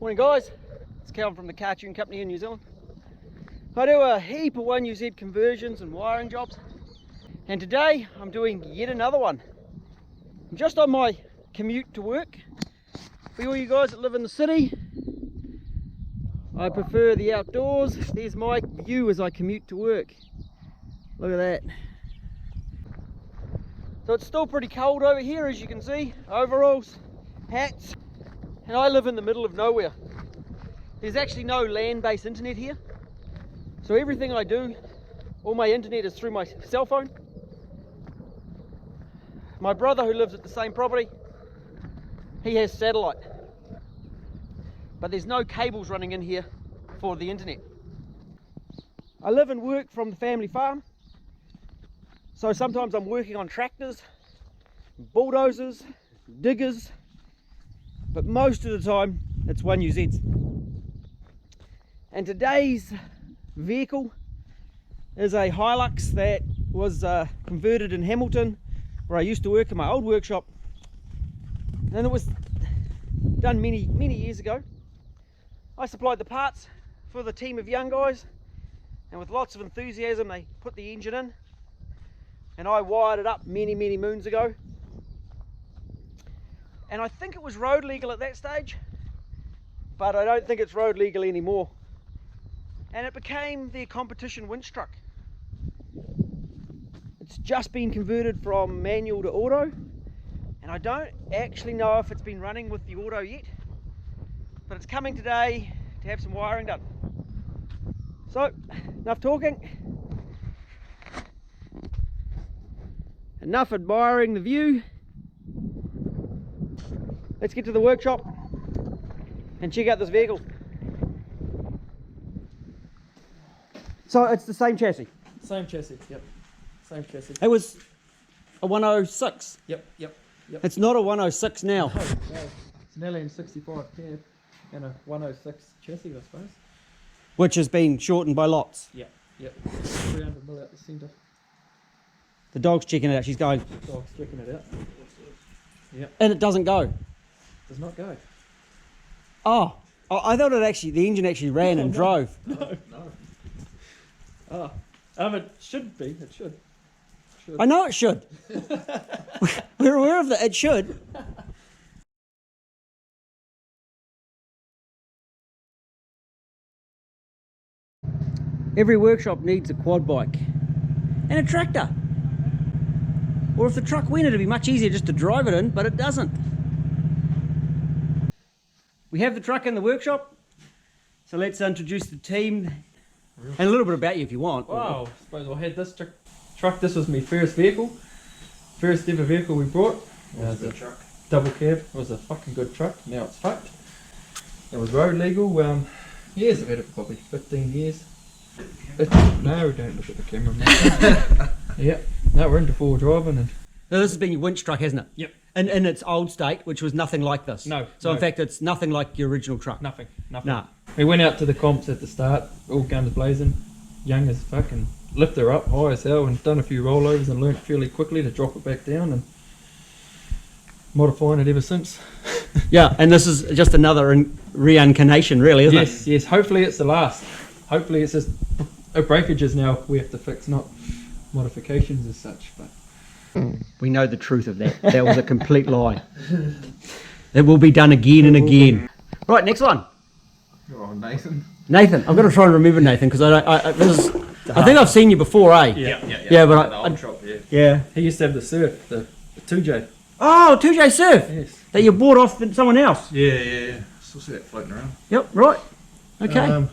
Morning guys, it's Calvin from the Cartoon Company in New Zealand. I do a heap of 1UZ conversions and wiring jobs, and today I'm doing yet another one. I'm just on my commute to work. For all you guys that live in the city, I prefer the outdoors. There's my view as I commute to work. Look at that. So it's still pretty cold over here, as you can see. Overalls, hats. And I live in the middle of nowhere. There's actually no land-based internet here. So everything I do, all my internet is through my cell phone. My brother, who lives at the same property, he has satellite. But there's no cables running in here for the internet. I live and work from the family farm. So sometimes I'm working on tractors, bulldozers, diggers, but most of the time it's 1UZs. And today's vehicle is a Hilux that was converted in Hamilton, where I used to work in my old workshop, and it was done many years ago. I supplied the parts for the team of young guys, and with lots of enthusiasm they put the engine in, and I wired it up many moons ago. And I think it was road legal at that stage, but I don't think it's road legal anymore. And it became the competition winch truck. It's just been converted from manual to auto, and I don't actually know if it's been running with the auto yet, but it's coming today to have some wiring done. So, enough talking. Enough admiring the view. Let's get to the workshop and check out this vehicle. So it's the same chassis? Same chassis, yep. Same chassis. It was a 106? Yep. It's not a 106 now. No. It's an LN65 cab and a 106 chassis, I suppose. Which has been shortened by lots? Yep. 300mm out the centre. The dog's checking it out, she's going. Dog's checking it out. Yep. And it doesn't go? Does not go. Oh, I thought the engine actually ran and drove. No. Oh, it should be. It should. I know it should. We're aware of that. It should. Every workshop needs a quad bike and a tractor. Or if the truck went, it'd be much easier just to drive it in, but it doesn't. We have the truck in the workshop, so let's introduce the team. And a little bit about you if you want. Wow, I suppose I had this truck. This was my first vehicle. First ever vehicle we brought. It was a truck. Double cab. It was a fucking good truck. Now it's fucked. It was road legal. Years I've had it for probably 15 years. No, don't look at the camera, mate. Yep. No, we're into four driving. And now this has been your winch truck, hasn't it? Yep. In its old state, which was nothing like this. No. So in fact, it's nothing like your original truck. Nothing. Nah. We went out to the comps at the start, all guns blazing, young as fuck, and lifted her up high as hell, and done a few rollovers and learnt fairly quickly to drop it back down, and modifying it ever since. Yeah, and this is just another reincarnation, really, isn't it? Yes. Hopefully it's the last. Hopefully it's just breakages now we have to fix, not modifications as such. But we know the truth of that. That was a complete lie. It will be done again and again. Right, next one. Oh, Nathan. Nathan, I've got to try and remember Nathan because I think I've seen you before, eh? Yeah, but the old shop, yeah. he used to have the surf, the 2J. Oh, 2J Surf. Yes. That you bought off someone else. Yeah. Still see that floating around. Yep. Right. Okay.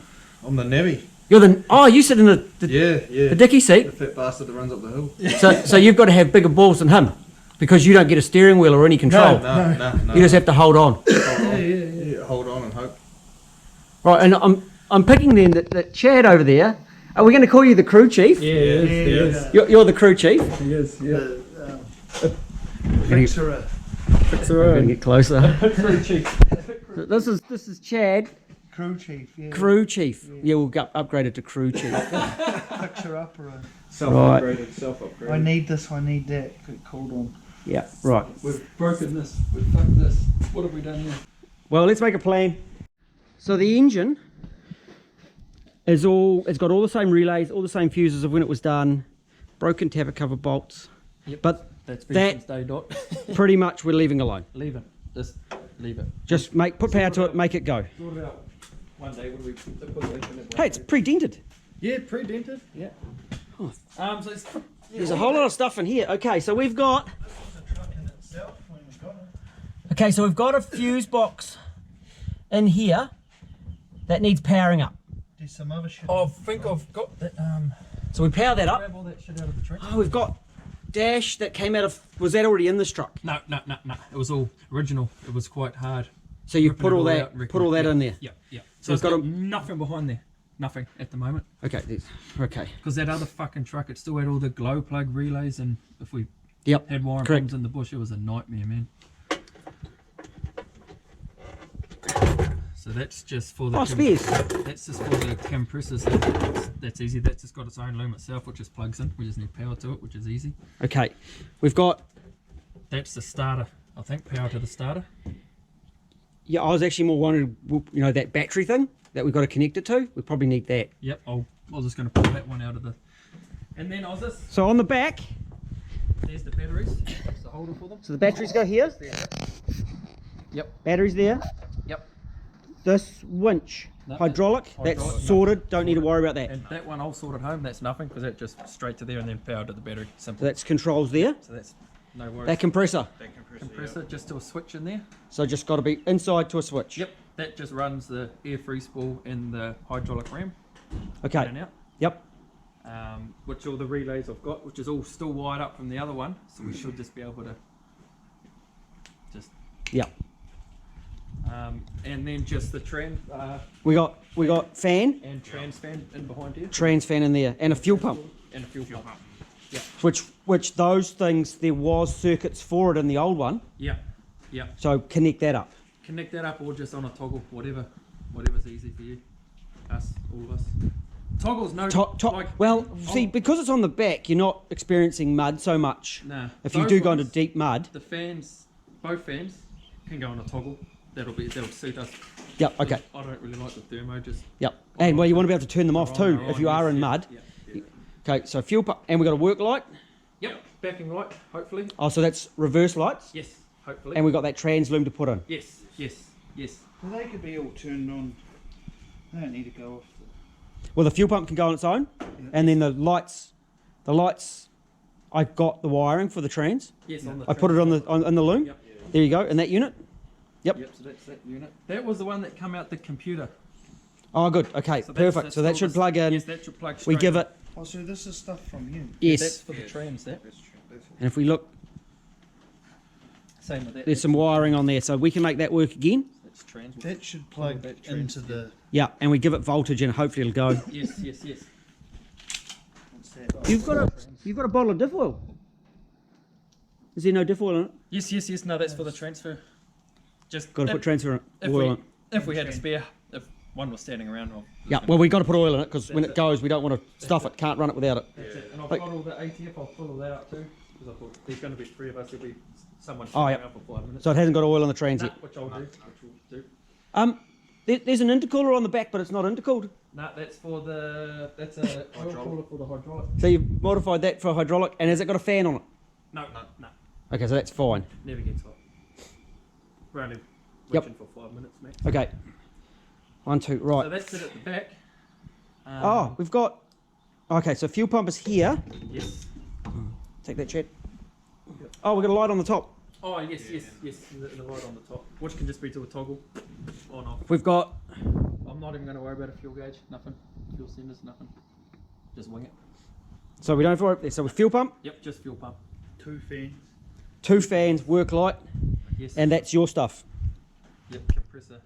I'm the Navy. You're the you sit in the The dicky seat. The fat bastard that runs up the hill. So you've got to have bigger balls than him because you don't get a steering wheel or any control. No. You just have to hold on. Yeah. Hold on and hope. Right, and I'm picking then that Chad over there. Are we going to call you the crew chief? Yeah, he is. You're the crew chief. He is, yeah. Fixer. We're going to get closer. Crew chief. This is Chad. Crew chief, yeah. Crew chief. Yeah, we'll get upgraded to crew chief. Fixer up or Self-upgraded. I need this, I need that. Get called on. Yeah, right. We've broken this. We've fucked this. What have we done here? Well, let's make a plan. So the engine is it's got all the same relays, all the same fuses of when it was done, broken tappet cover bolts. Yep. But That's been since day dot. pretty much we're leaving alone. Leave it. Just leave it. Just put power to it, make it go. Thought about one day when we put the engine in. Hey, it's pre-dented. Yeah, pre-dented. Yeah. Oh. So it's, There's a whole lot of stuff in here. Okay, so we've got. Okay, so we've got a fuse box in here that needs powering up. There's some other shit. I think I've got that. So we power that up. Grab all that shit out of the tree. Oh, we've got dash that came out of. Was that already in this truck? No. It was all original. It was quite hard. So you Ripping put it all all that, out and ripping put all it. that in there. Yeah. So it's it's got got a- nothing behind there. Nothing at the moment. Okay, okay. Because that other fucking truck, it still had all the glow plug relays, and if we Yep. had wiring Correct. problems in the bush, it was a nightmare, man. So that's just for the. Oh, spares. That's just for the compressors. That's easy. That's just got its own loom itself, which just plugs in. We just need power to it, which is easy. Okay, we've got. That's the starter. I think power to the starter. Yeah, I was actually more wanted, that battery thing that we've got to connect it to. We probably need that. Yep. I was just going to pull that one out of the. And then I was just. So on the back, There's the batteries. That's the holder for them. so the batteries go here. Yep. Batteries there. Yep. This winch, No, hydraulic, that's hydraulic, no. sorted. Don't need to worry about that. And that one I'll sort at home. That's nothing because that just straight to there and then power to the battery. So Simple. that's controls there. So that's no worries. That compressor. Compressor just to a switch in there. So just got to be inside to a switch. Yep. That just runs the air free spool and the hydraulic ram in Okay. and out. Yep. Which all the relays I've got, which is all still wired up from the other one, so we should just be able to just. Yep. And then just the We got fan, and trans fan in behind here, trans fan in there, and a fuel pump. and a fuel pump. Which those things there was circuits for it in the old one. Yeah. So connect that up. Connect that up or just on a toggle, whatever's easy for you, all of us. Toggles no. See, because it's on the back, you're not experiencing mud so much. Nah. If you Those do go into ones, deep mud. the fans, both fans, can go on a toggle. That'll suit us. Yep. Okay. I don't really like the thermo. Just Yep. And well, you want to be able to turn them off too if you are in mud. Yeah. Okay. So fuel pump, and we got a work light. Yep. Backing light, hopefully. Oh, so that's reverse lights, Yes, hopefully. and we got that trans loom to put in. Yes. Well, they could be all turned on. They don't need to go off. Well, the fuel pump can go on its own, and then the lights. I've got the wiring for the trans. Yes, on the I put it on the loom. Yep. There you go, in that unit. Yep. So that's that unit. That was the one that come out the computer. Oh, good. Okay, So perfect. So that still should the- plug in. Yes, that should plug. We straight give in. it. Oh, so this is stuff from you. Yes. That's for the trans. That. And if we look, Same with that. there's some wiring on there, so we can make that work again. That's trans. That should plug that trans, into the. Yeah, and we give it voltage, and hopefully it'll go. Yes. What's that? You've got a bottle of diff oil. Is there no diff oil in it? Yes. No, that's for the transfer. Just Got to put transfer if oil we, in it. if we had a spare, if one was standing around. Yeah, well, we got to put oil in it because when it goes, we don't want to stuff it. Can't run it without it. That's it. And I've Like- got all the ATF. I'll pull all that up too because I thought there's going to be three of us. There'll be someone Oh, standing yeah. around for 5 minutes. So it hasn't got oil in the trans Nah, yet. which I'll do. There's an intercooler on the back, but it's not intercooled. No, that's for the. That's a oil cooler for the hydraulic. So you've modified that for hydraulic, and has it got a fan on it? No. Okay, so that's fine. Never gets hot. We're only Yep. witching for 5 minutes, max. Okay. 1, 2, right. So that's it at the back. Oh, we've got. Okay, so fuel pump is here. Yes. Take that, Chad. Oh, we've got a light on the top. Oh, yes. The light on the top, which can just be to a toggle on off. We've got. I'm not even going to worry about a fuel gauge, nothing. Fuel senders, nothing. Just wing it. So we don't have to worry. So with fuel pump, Yep, just fuel pump. 2 fans. 2 fans, work light, Yes. and that's your stuff. Yep, compressor.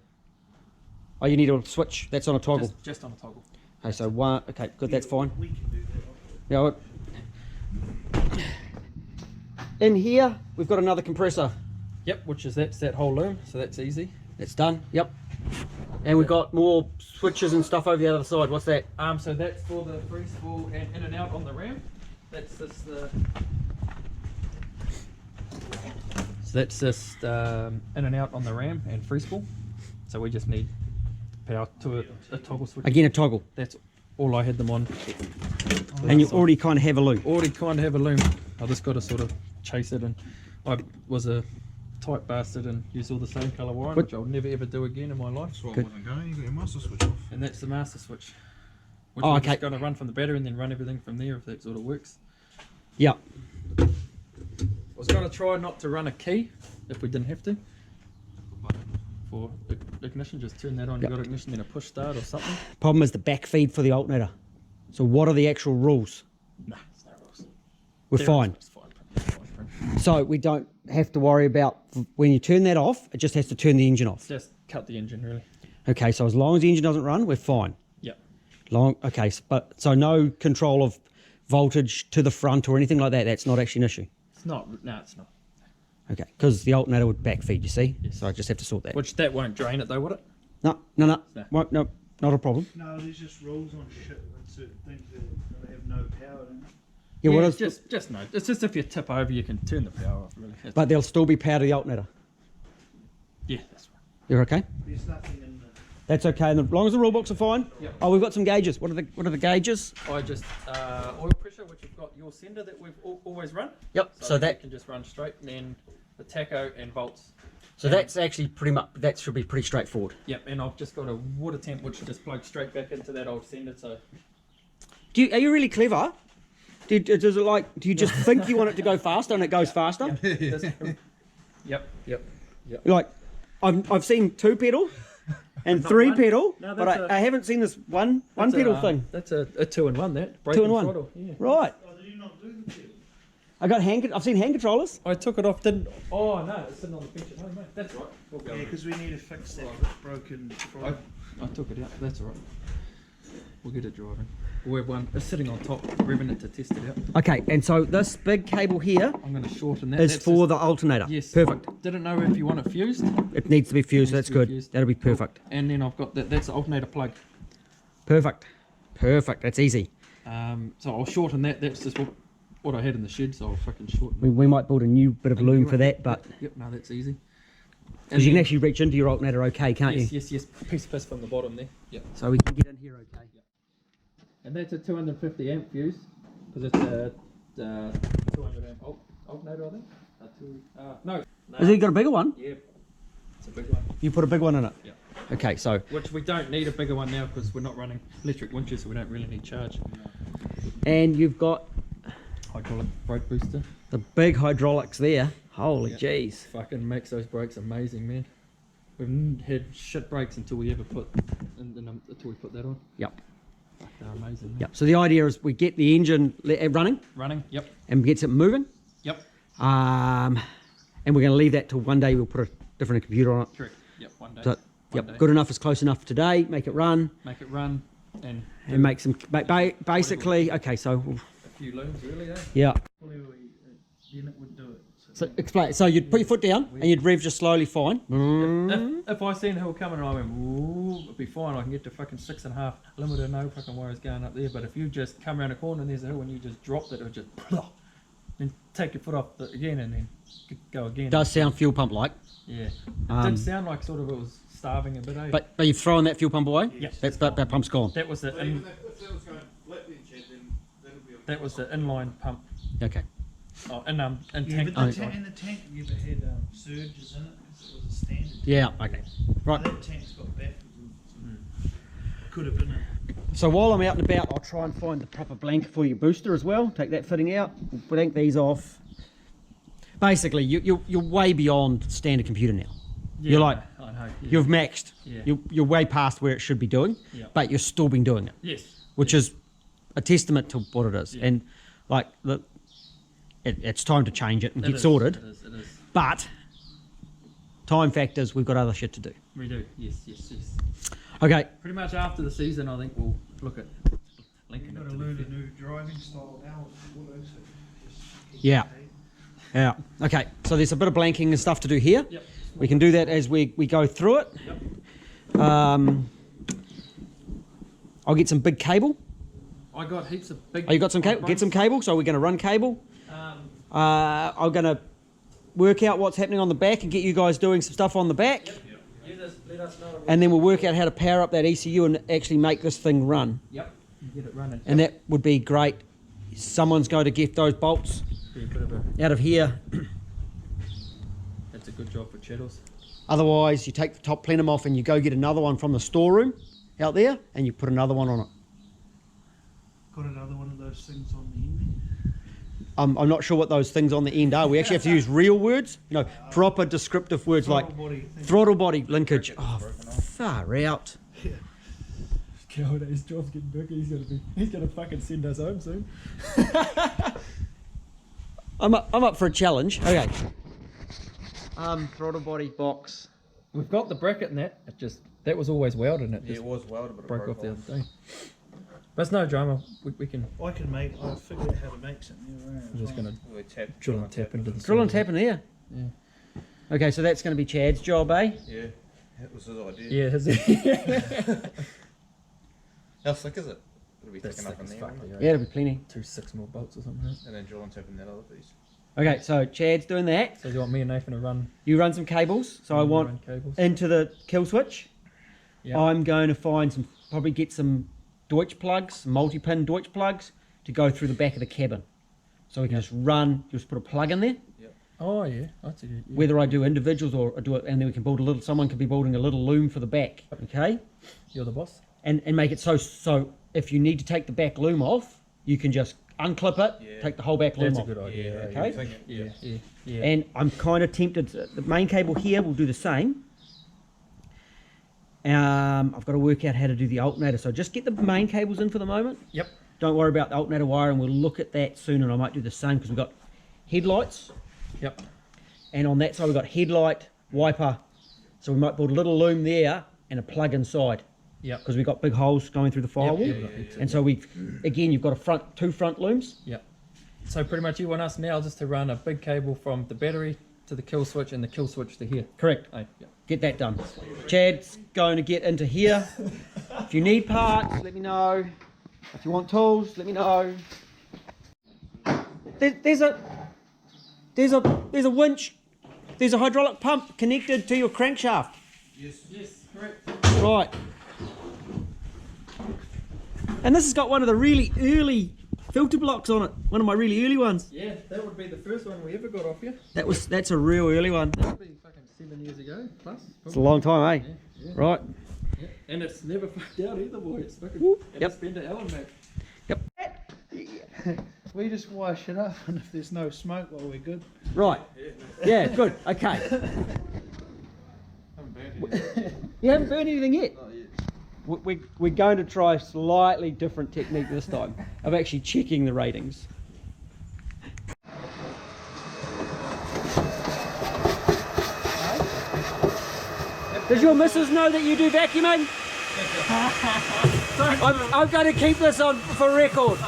Oh, you need a switch. That's on a toggle. Just on a toggle. Okay, so one. Okay, good. That's fine. We can do that. Yeah. In here, we've got another compressor. Yep, which is that's that whole loom, so that's easy. That's done. Yep. And we've got more switches and stuff over the other side. What's that? So that's for the free spool and in and out on the ram. That's just the. So that's just in and out on the ram and free spool. So we just need power to a toggle switch. Again, a toggle. That's all I had them on. And you already kind of have a loop. Already kind of have a loom. I just got to sort of chase it, and I was a tight bastard and used all the same colour wiring, which I'll never ever do again in my life. That's what I wasn't going. You got your master switch off. And that's the master switch. Which Oh, we're okay. just going to run from the battery and then run everything from there if that sort of works. Yeah. I was going to try not to run a key if we didn't have to. For ignition, just turn that on. Yep. You got ignition, then a push start or something. Problem is the back feed for the alternator. So what are the actual rules? Nah, it's no rules. We're There fine. is, it's fine. So we don't have to worry about when you turn that off, it just has to turn the engine off. Just cut the engine really. Okay, so as long as the engine doesn't run, we're fine. Yep. Okay, so no control of voltage to the front or anything like that. That's not actually an issue. It's not. No, it's not. Okay, because the alternator would backfeed, you see? Yes. So I just have to sort that. Which that won't drain it though, would it? No. No. No, not a problem. No, there's just rules on shit with certain things that have no power in it. Yeah, what Yeah, is just no. It's just if you tip over, you can turn the power off. Really. but there'll still be power to the alternator. Yeah, that's right. You're okay? There's nothing in the... That's okay, and as long as the rule books are fine. Yep. Oh, we've got some gauges. What are the gauges? I just oil pressure, which you've got your sender that we've always run. Yep. So that that can just run straight, and then the tacho and volts. that's actually pretty much that should be pretty straightforward. Yep, and I've just got a water temp which just plugs straight back into that old sender. So Are you really clever? Do you just think you want it to go faster and it goes faster? yep. Like, I've seen 2 pedal and 3 one. pedal, No, but that's I haven't seen this one That's pedal a, thing. That's a 2-in-1. That brake 2 in and 1. throttle. Yeah. Right. Oh, did you not do the pedal? I've seen hand controllers. I took it off. Didn't. Oh no, it's sitting on the bench at home, mate. That's right. We'll go. Yeah, because we need to fix that broken I, throttle. I took it out. That's all right. We'll get it driving. We have one. It's sitting on top, revving it to test it out. Okay, and so this big cable here I'm going to shorten that. is That's for just- the alternator. Yes. Perfect. Didn't know if you want it fused. It needs to be fused. Needs That's to be good. fused. That'll be perfect. And then I've got that. That's the alternator plug. Perfect. That's easy. So I'll shorten that. That's just what I had in the shed. So I'll fucking shorten. We might build a new bit of loom for that, but Yep. No, that's easy. because you can actually reach into your alternator okay, can't you? Yes. Piece of piss from the bottom there. Yep. So we can get in here okay. And that's a 250 amp fuse because it's a 200 amp alternator, I think. No. Has he got a bigger one? Yeah, it's a big one. You put a big one in it. Yeah. Okay, so Which we don't need a bigger one now because we're not running electric winches, so we don't really need charge. and you've got Hydraulic brake booster. the big hydraulics there. Holy Yeah. jeez. Fucking makes those brakes amazing, man. We've had shit brakes until we ever put until we put that on. Yep. Fuck, they're amazing. Man. Yep. So the idea is we get the engine running Running. Yep. and gets it moving. Yep. And we're going to leave that till one day we'll put a different computer on it. Correct. Yep. One day. So, One yep, day. good enough is close enough for today. Make it run Make it run and and make some. Basically, okay. So a few looms, really. yeah. Probably unit would do it. So explain. So you'd put your foot down and you'd rev just slowly fine. If I seen a hill coming and I went, ooh, it'd be fine. I can get to fucking 6.5 limiter, no fucking worries going up there. But if you just come around a corner and there's a hill and you just dropped it, it would just then take your foot off again and then go again. Does sound fuel pump like, Yeah. It Um, did sound like sort of it was starving a bit, eh? but you've thrown that fuel pump away. Yes. That pump's gone. That was the But even if that was going flat then, Chad, then that'll be okay. that was the inline pump. Okay. Oh, in Yeah, tank. but in the tank you ever had surges in it because it was a standard. Yeah. Okay. Right. That tank's got baffles in it. So could have been a... So while I'm out and about, I'll try and find the proper blanket for your booster as well. Take that fitting out. We'll blank these off. Basically, you're way beyond standard computer now. Yeah, You're like, I know. Yeah. you've maxed. Yeah. You're way past where it should be doing, Yeah. but you're still been doing it, Yes. which is a testament to what it is. Yeah. And like, it's time to change it and It get is, sorted. It is. But time factors, we've got other shit to do. We do. Yes. Okay. Pretty much after the season, I think we'll look at linking You've it got to to the learn fit. a new driving style now. All those things. Yeah. Yeah. Okay. So there's a bit of blanking and stuff to do here. Yep. We can do that as we go through it. Yep. I'll get some big cable. I got heaps of big. Oh, you got some cable? Get some cable. So we're going to run cable. I'm going to work out what's happening on the back and get you guys doing some stuff on the back. let us know. and then we'll work out how to power up that ECU and actually make this thing run. Yep, and get it running. And that would be great. Someone's going to get those bolts Be a bit of a, out of here. that's a good job for Cheddles. Otherwise, you take the top plenum off and you go get another one from the storeroom out there and you put another one on it. Got another one of those things on the end. I'm not sure what those things on the end are. We actually have to use real words, you know, proper descriptive words like throttle body linkage. Oh, far out. Yeah. God, his job's getting bigger. He's gonna fucking send us home soon. I'm up for a challenge. Okay. Throttle body box. We've got the bracket in that. That was always welded and it Yeah, just it was welded, but it broke off the other day. But it's no drama. We can. I figured out how to make something. We're just gonna We drill and tap into the. Drill and tap in here. Yeah. Okay, so that's going to be Chad's job, eh? Yeah, that was his idea. Yeah. How thick is it? It'll be That's thick enough thick in as there, fuck, won't it? Yeah, it'll be plenty. 2 6 bolts or something. And then drill and tap in that other piece. Okay, so Chad's doing that. So do you want me and Nathan to run? You run some cables. So I want run cables. into the kill switch. Yeah. I'm going to probably get some Deutsch plugs, multi-pin Deutsch plugs to go through the back of the cabin. So we can just put a plug in there. Oh yeah, that's a good. Yeah. Whether I do individuals or I do it, and then we can build someone could be building a little loom for the back. Okay. You're the boss. And make it so if you need to take the back loom off, you can just unclip it, take the whole back loom That's a off. good idea. Okay. Yeah. And I'm kind of tempted. The main cable here will do the same. I've got to work out how to do the alternator. So just get the main cables in for the moment. Yep. Don't worry about the alternator wire, and we'll look at that soon. And I might do the same because we've got headlights. Yep. And on that side we've got headlight, wiper. So we might build a little loom there and a plug inside. Yep. Because we've got big holes going through the firewall. And so you've got two front looms. Yep. So pretty much you want us now just to run a big cable from the battery to the kill switch and the kill switch to here. Correct. Oh, yeah. Get that done. Chad's going to get into here. If you need parts, let me know. If you want tools, let me know. There's a winch. There's a hydraulic pump connected to your crankshaft. Yes, correct. Right. And this has got one of the really early filter blocks on it. One of my really early ones. Yeah, that would be the first one we ever got off you. That's a real early one. That would be fucking 7 years ago plus. It's a long time, eh? Yeah. Right. Yeah. And it's never fucked out either, boy. It's fucking. Whoop. And Yep. it's been to Ellen, mate. Yep. We just wash it up, and if there's no smoke, well, we're good. Right. Yeah, good. Okay. Haven't burned it. You haven't burned anything yet? Not yet. We're going to try a slightly different technique this time of actually checking the ratings. Does your missus know that you do vacuuming? I'm going to keep this on for record.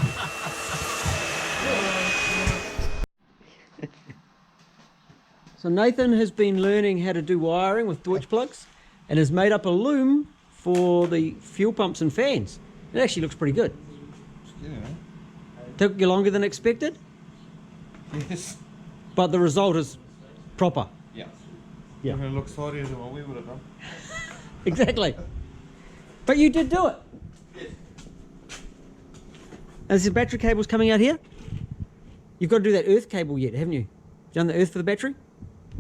So Nathan has been learning how to do wiring with Deutsch plugs and has made up a loom for the fuel pumps and fans. It actually looks pretty good. Yeah. Took you longer than expected, Yes. but the result is proper. Yeah. Yeah. If it looks tidier than what we would have done. Exactly. But you did do it. Yes. Is the battery cables coming out here? You've got to do that earth cable yet, haven't you? Done the earth for the battery?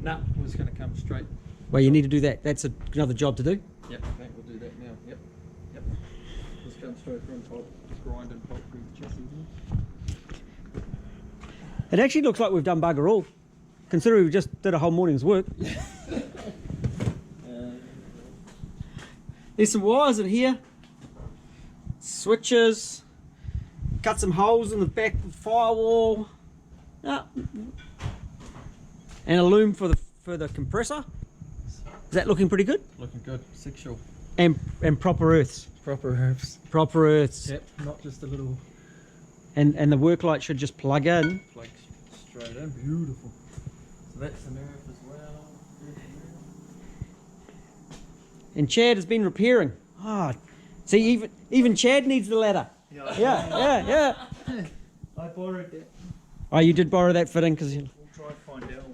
No, it was going to come straight. Well, you need to do that. That's another job to do. Yep, I think we'll do that now. Yep. Just come straight from top, grind and pulp through the chassis. It actually looks like we've done bugger all, considering we just did a whole morning's work. There's some wires in here, switches, cut some holes in the back of the firewall, and a loom for the compressor. Is that looking pretty good? Looking good. Sexual. And proper earths. Proper herbs. Proper earths. Yep, not just a little And the work light should just plug in. plug straight in. Beautiful. So that's an earth as well. And Chad has been repairing. Ah, see, even Chad needs the ladder. Yeah. I borrowed that. Oh, you did borrow that fitting because We'll try and find out.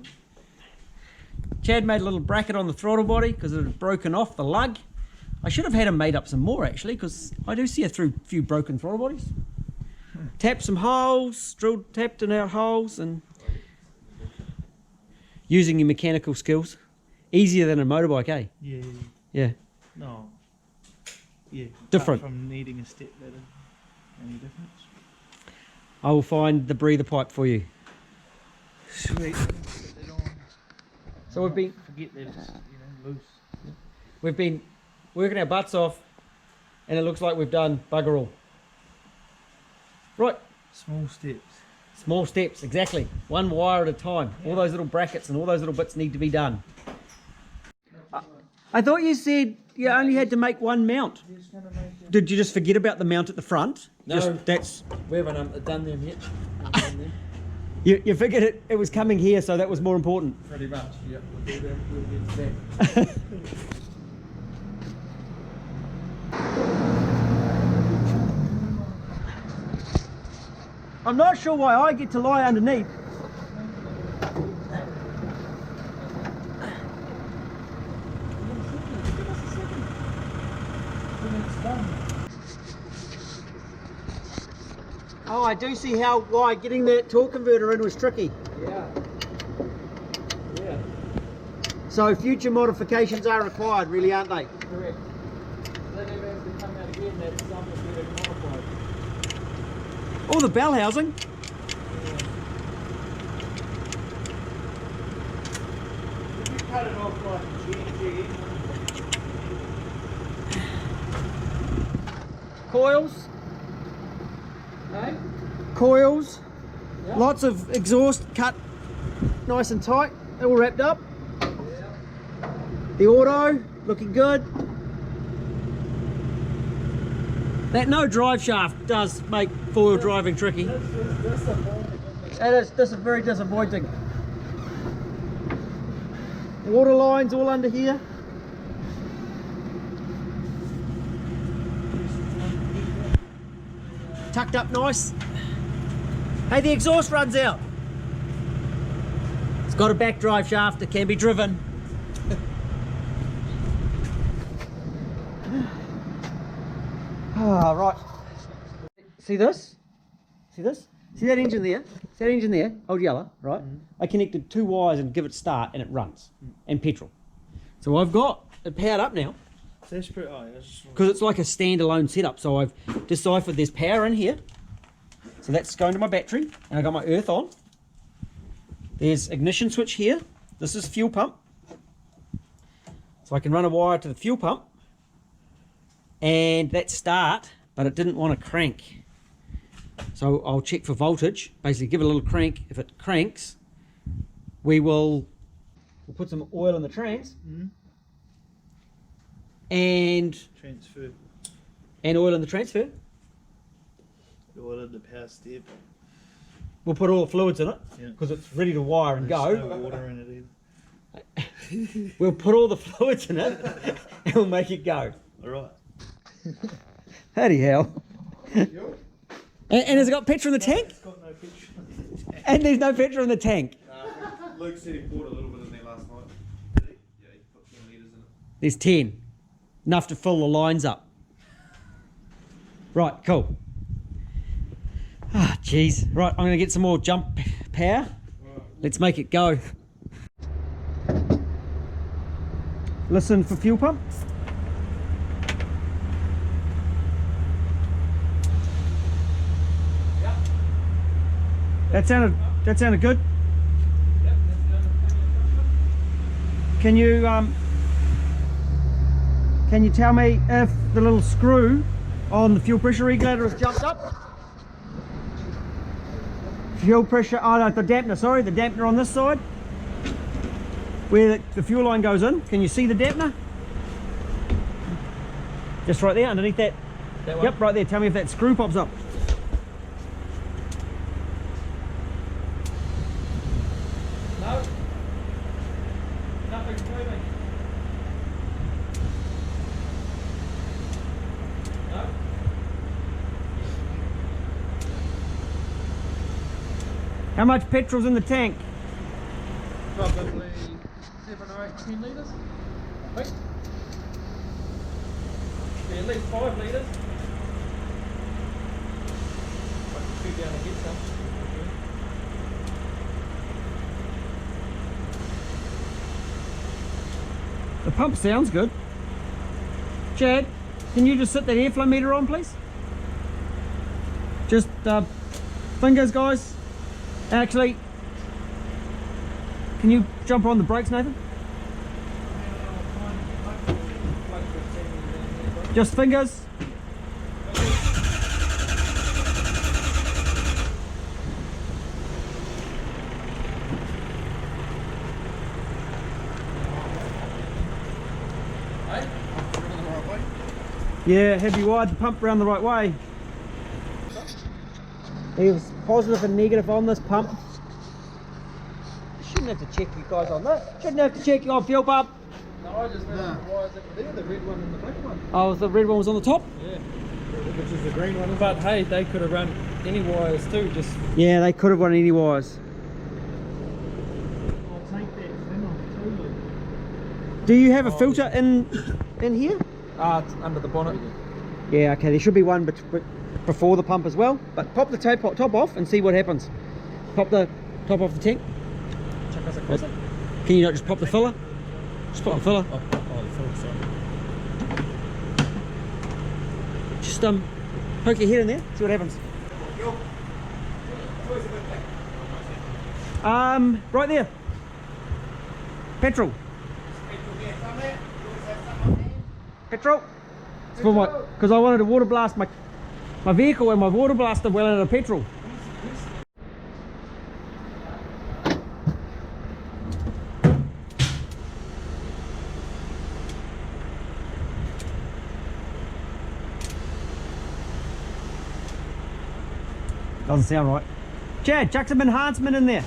Chad made a little bracket on the throttle body because it had broken off the lug. I should have had him made up some more actually, because I do see a few broken throttle bodies. Tapped some holes, tapped and out holes, and using your mechanical skills. Easier than a motorbike, eh? Yeah. Yeah. No. Yeah. Different. Apart from needing a step ladder. Any difference? I will find the breather pipe for you. Sweet. Put that on. So we've been Forget that it's loose. we've been working our butts off, and it looks like we've done bugger all. Right. Small steps. Small steps, exactly. One wire at a time. All those little brackets and all those little bits need to be done. I thought you said you only had to make one mount. Did you just forget about the mount at the front? No. That's We haven't done them yet. you figured it was coming here, so that was more important. Pretty much, yeah. We'll do them, we'll get to that. I'm not sure why I get to lie underneath. Oh, I do see why getting that torque converter in was tricky. Yeah. Yeah. So future modifications are required, really, aren't they? Correct. Then if they come out again, that's something better modified. Oh, the bell housing. If you cut it off like a GNG, Coils. Hey? Coils. Yeah. Lots of exhaust cut nice and tight. All wrapped up. Yeah. The auto looking good. That no drive shaft does make four-wheel driving tricky. That is very disappointing. Water lines all under here. Tucked up nice. Hey, the exhaust runs out. It's got a back drive shaft that can be driven. Ah, right. See this? See this? See that engine there? See that engine there? Old yellow, right? I connected 2 wires and give it start and it runs. And petrol. So I've got it powered up now. that's pretty. Oh, that's Because it's like a standalone setup. So I've deciphered there's power in here. So that's going to my battery. And I got my earth on. There's ignition switch here. This is fuel pump. So I can run a wire to the fuel pump. And that's start, but it didn't want to crank. So I'll check for voltage. Basically give it a little crank. If it cranks, we'll put some oil in the trans. And transfer. oil in the transfer. Oil in the power step. We'll put all the fluids in it Yeah. because it's ready to wire and go. There's no water in it either. We'll put all the fluids in it and we'll make it go. Alright. Bloody hell. And has it got petrol in the tank? It's got no picture. And there's no petrol in the tank. Luke said he poured a little bit in there last night. Did he? Yeah, he put 10 litres in it. There's 10. Enough to fill the lines up. Right, cool. Ah, jeez. Right, I'm going to get some more jump power. Let's make it go. Listen for fuel pump. That sounded good. Can you tell me if the little screw on the fuel pressure regulator has jumped up? Fuel pressure, oh no, the dampener on this side where the fuel line goes in. Can you see the dampener? Just right there underneath that. That one? Yep, right there. Tell me if that screw pops up. No. Nothing's moving. No. How much petrol's in the tank? Probably 7 generate 10 litres, I think. Yeah, at least 5 litres. I can shoot down and get some. The pump sounds good. Chad, can you just sit that airflow meter on, please? Just fingers, guys. Actually, can you jump on the brakes, Nathan? Just fingers. Yeah, have you wired the pump around the right way? He was positive and negative on this pump. Shouldn't have to check you guys on that. Shouldn't have to check you on fuel pump. No, I just realised the wires that were there, the red one and the black one. Oh, the red one was on the top? Yeah. Which is the green one. But hey, they could have run any wires too, just... Yeah, they could have run any wires. I'll take that thing off too. Do you have a filter in here? Ah, it's under the bonnet. Yeah, okay, there should be one before the pump as well. But pop the top off and see what happens. Pop the top off the tank. Chuck us across it. Can you not just pop the filler? Just pop the filler. Oh, the filler, sorry. Just poke your head in there, see what happens. Right there. Petrol. Petrol. It's for my, because I wanted to water blast my vehicle, and my water blaster well out of petrol. Doesn't sound right. Chad, chuck some enhancement in there.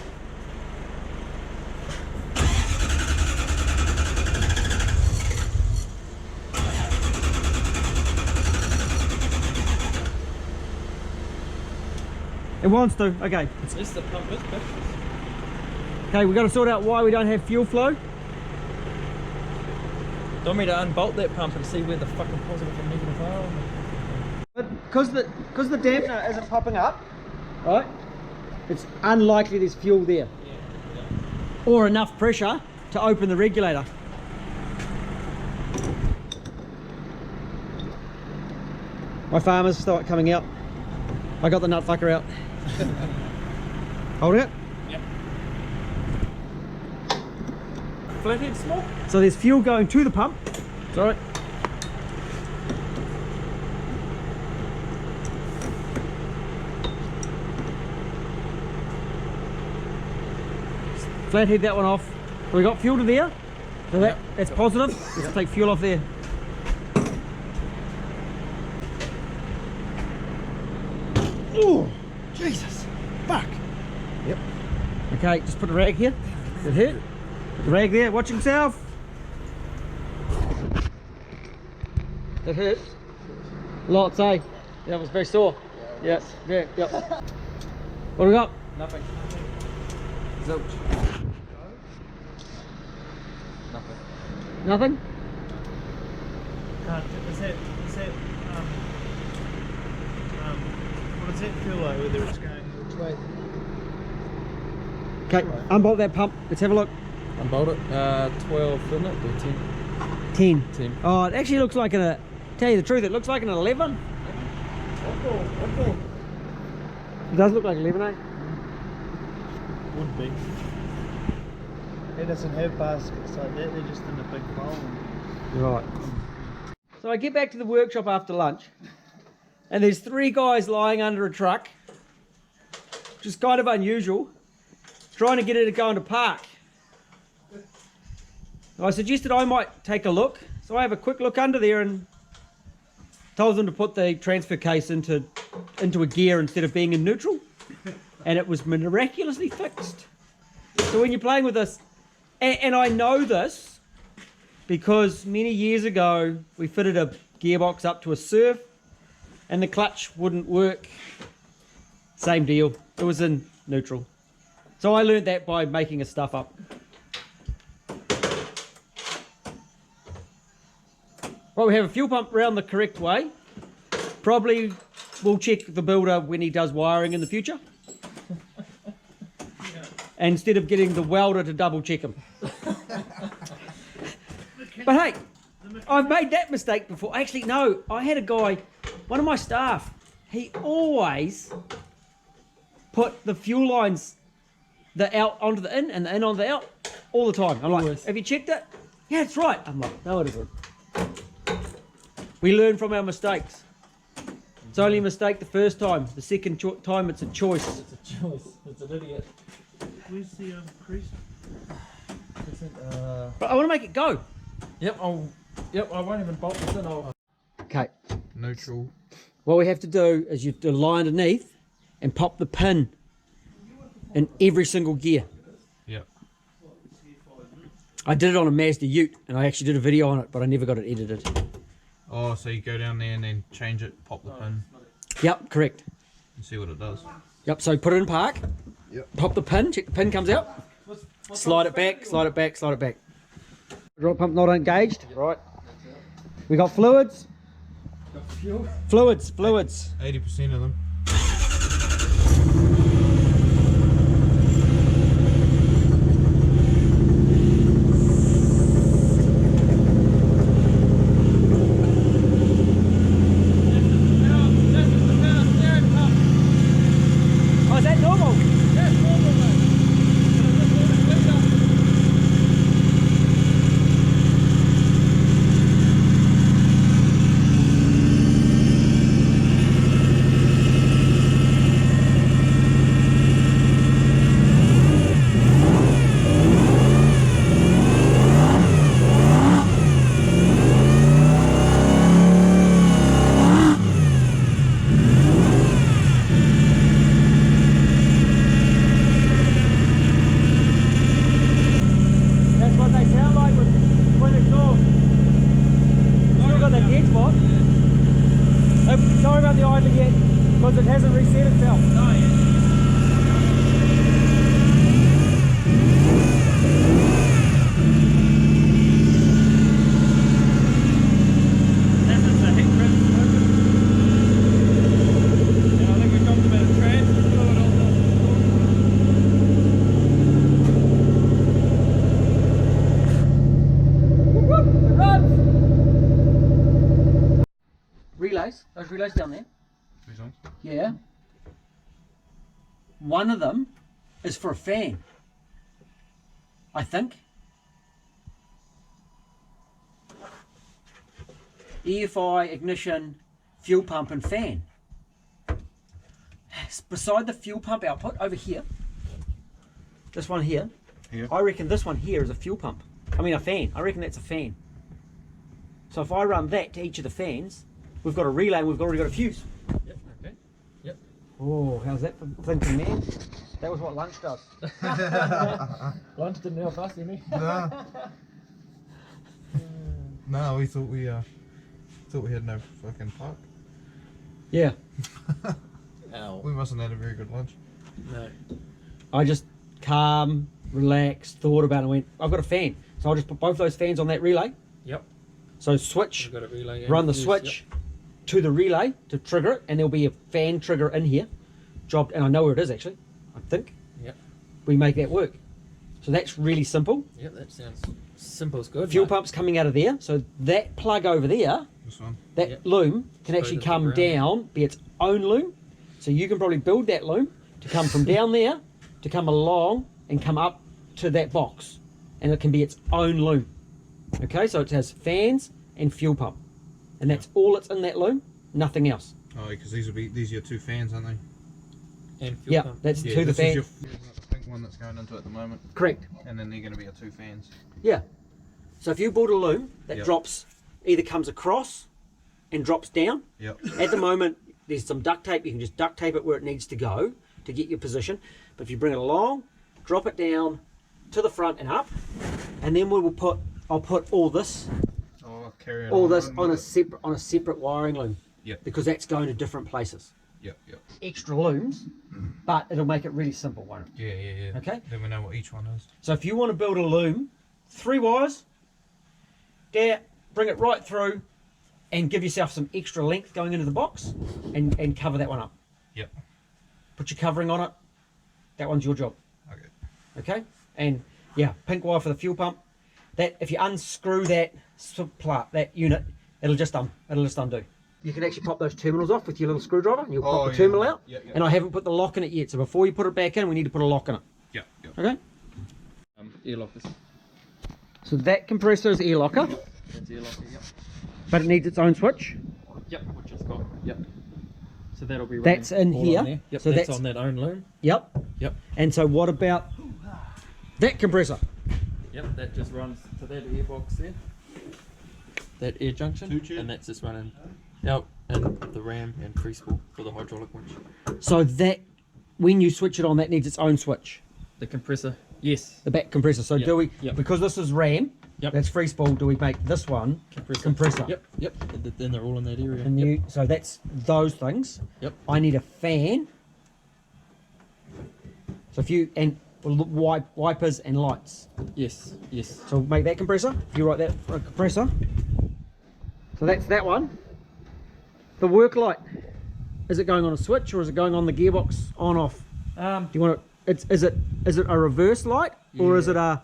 It wants to. Okay. Yes, the pump is back. Okay, we've got to sort out why we don't have fuel flow. Do you want me to unbolt that pump and see where the fucking positive and negative are? But because the dampener isn't popping up, right? It's unlikely there's fuel there. Yeah. Or enough pressure to open the regulator. My farmers start coming out. I got the nut fucker out. Holding it. Yep. Flathead smoke? So there's fuel going to the pump. Sorry. Flathead that one off. So we got fuel to there. So that's positive. Let's take fuel off there. Oh, Jesus. Fuck. Yep. Okay, just put the rag here. Good hit. Put the rag there. Watch yourself. That hurt. Lots, eh? That was very sore. Yes. Yeah. Yep. What do we got? Nothing. Zilch. Nothing. Nothing? Is that what does that feel like, whether it's going which way? Okay, unbolt that pump. Let's have a look. Unbolt it. 12, isn't it? Or 10? 10. 10. Oh, it actually looks like tell you the truth, it looks like an 11. It does look like 11, eh? Would be. It doesn't have baskets like that, they're just in a big bowl. Right. So I get back to the workshop after lunch, and there's 3 guys lying under a truck, which is kind of unusual, trying to get it to go into park. I suggested I might take a look, so I have a quick look under there and told them to put the transfer case into a gear instead of being in neutral, and it was miraculously fixed. So when you're playing with this, and I know this because many years ago we fitted a gearbox up to a Surf and the clutch wouldn't work. Same deal, it was in neutral. So I learned that by making a stuff up. Right, we have a fuel pump round the correct way. Probably we'll check the builder when he does wiring in the future. Instead of getting the welder to double check him. But hey, I've made that mistake before. Actually, no, I had a guy, one of my staff, he always put the fuel lines, the out onto the in and the in onto the out all the time. I'm like, have you checked it? Yeah, it's right. I'm like, no, it isn't. We learn from our mistakes. It's only a mistake the first time. The second time, it's a choice. It's a choice. It's an idiot. Where's the crease? But I want to make it go. Yep, I won't even bolt this in. Okay. Neutral. What we have to do is you do a line underneath and pop the pin in every single gear. Yep. I did it on a Mazda Ute and I actually did a video on it, but I never got it edited. Oh, so you go down there and then change it, pop the pin, Yep, correct. and see what it does. Yep, so put it in park. Yep. Pop the pin, check the pin comes out. Slide it back, slide it back, slide it back. Hydraulic pump not engaged. Right. We got fluids. Fluids. 80% of them. Oh, is that normal? That's normal, mate. That's what they sound like when it's off. Still got that dead spot. Sorry about the idler yet, because it hasn't reset itself. This is the heat press smoker. And I think we talked about a transfer fluid also. It runs! Relays, those relays down there. These ones? Yeah. One of them is for a fan, I think. EFI, ignition, fuel pump and fan. Beside the fuel pump output over here, this one here, Here. I reckon this one here is a fuel pump. I mean a fan. I reckon that's a fan. So if I run that to each of the fans, we've got a relay and we've already got a fuse. Yep, okay. Yep. Oh, how's that for thinking, man? That was what lunch does. Lunch didn't help us any. No, we thought we had no fucking park. Yeah. Ow. We mustn't have had a very good lunch. No. I just calm, relaxed, thought about it and went, I've got a fan. So I'll just put both those fans on that relay. Yep. So switch, We've got a relay. run the fuse, switch to the relay to trigger it, and there'll be a fan trigger in here. Job, and I know where it is actually, I think. Yep. We make that work. So that's really simple. Yep, that sounds simple as good. Fuel mate. pump's coming out of there. So that plug over there, This one. that Yep. loom can Straight actually to the come ground. down, be its own loom. So you can probably build that loom to come from down there, to come along and come up to that box. And it can be its own loom. Okay, so it has fans and fuel pump. And that's all that's in that loom, nothing else. Oh, because these are your two fans, aren't they? And fuel Yeah, pump. that's Yeah, to the this fan. is your pink one that's going into it at the moment, Correct. and then they're going to be our two fans. Yeah. So if you build a loom that Yep. drops, either comes across and drops down. Yep. At the moment, there's some duct tape. You can just duct tape it where it needs to go to get your position. But if you bring it along, drop it down to the front and up, and then I'll put all this, Oh, carry it all on. this on a separate wiring loom. Yep. Because that's going to different places. Yep. Yep. Extra looms, but it'll make it really simple, won't it? Yeah. Okay. Then we know what each one is. So if you want to build a loom, 3 wires, there, bring it right through, and give yourself some extra length going into the box, and cover that one up. Yep. Put your covering on it. That one's your job. Okay. Okay, and yeah, pink wire for the fuel pump. That if you unscrew that unit, it'll just undo. You can actually pop those terminals off with your little screwdriver, and you'll pop the terminal out. Yeah, yeah. And I haven't put the lock in it yet, so before you put it back in, we need to put a lock in it. Yeah, yeah. Okay. Air lockers. So that compressor is air locker, That's air locker, yep. but it needs its own switch. Yep, which it's got. Yep. So that'll be running That's in all here. on there. Yep, So that's that's on that own loom. Yep. Yep. And so what about that compressor? Yep, that just runs to that air box there. That air junction. Two tube. And that's just running out in the ram and free spool for the hydraulic winch. So that when you switch it on, that needs its own switch. The compressor, yes. The back compressor. So Yep, do we? yep. Because this is RAM. Yep. That's free spool. Do we make this one compressor? Yep, yep. Then they're all in that area. And Yep. so that's those things. Yep. I need a fan. So if you and wipers and lights. Yes, yes. So make that compressor. If you write that for a compressor. So that's that one. The work light. Is it going on a switch or is it going on the gearbox on off? Do you want it? Is it a reverse light or is it a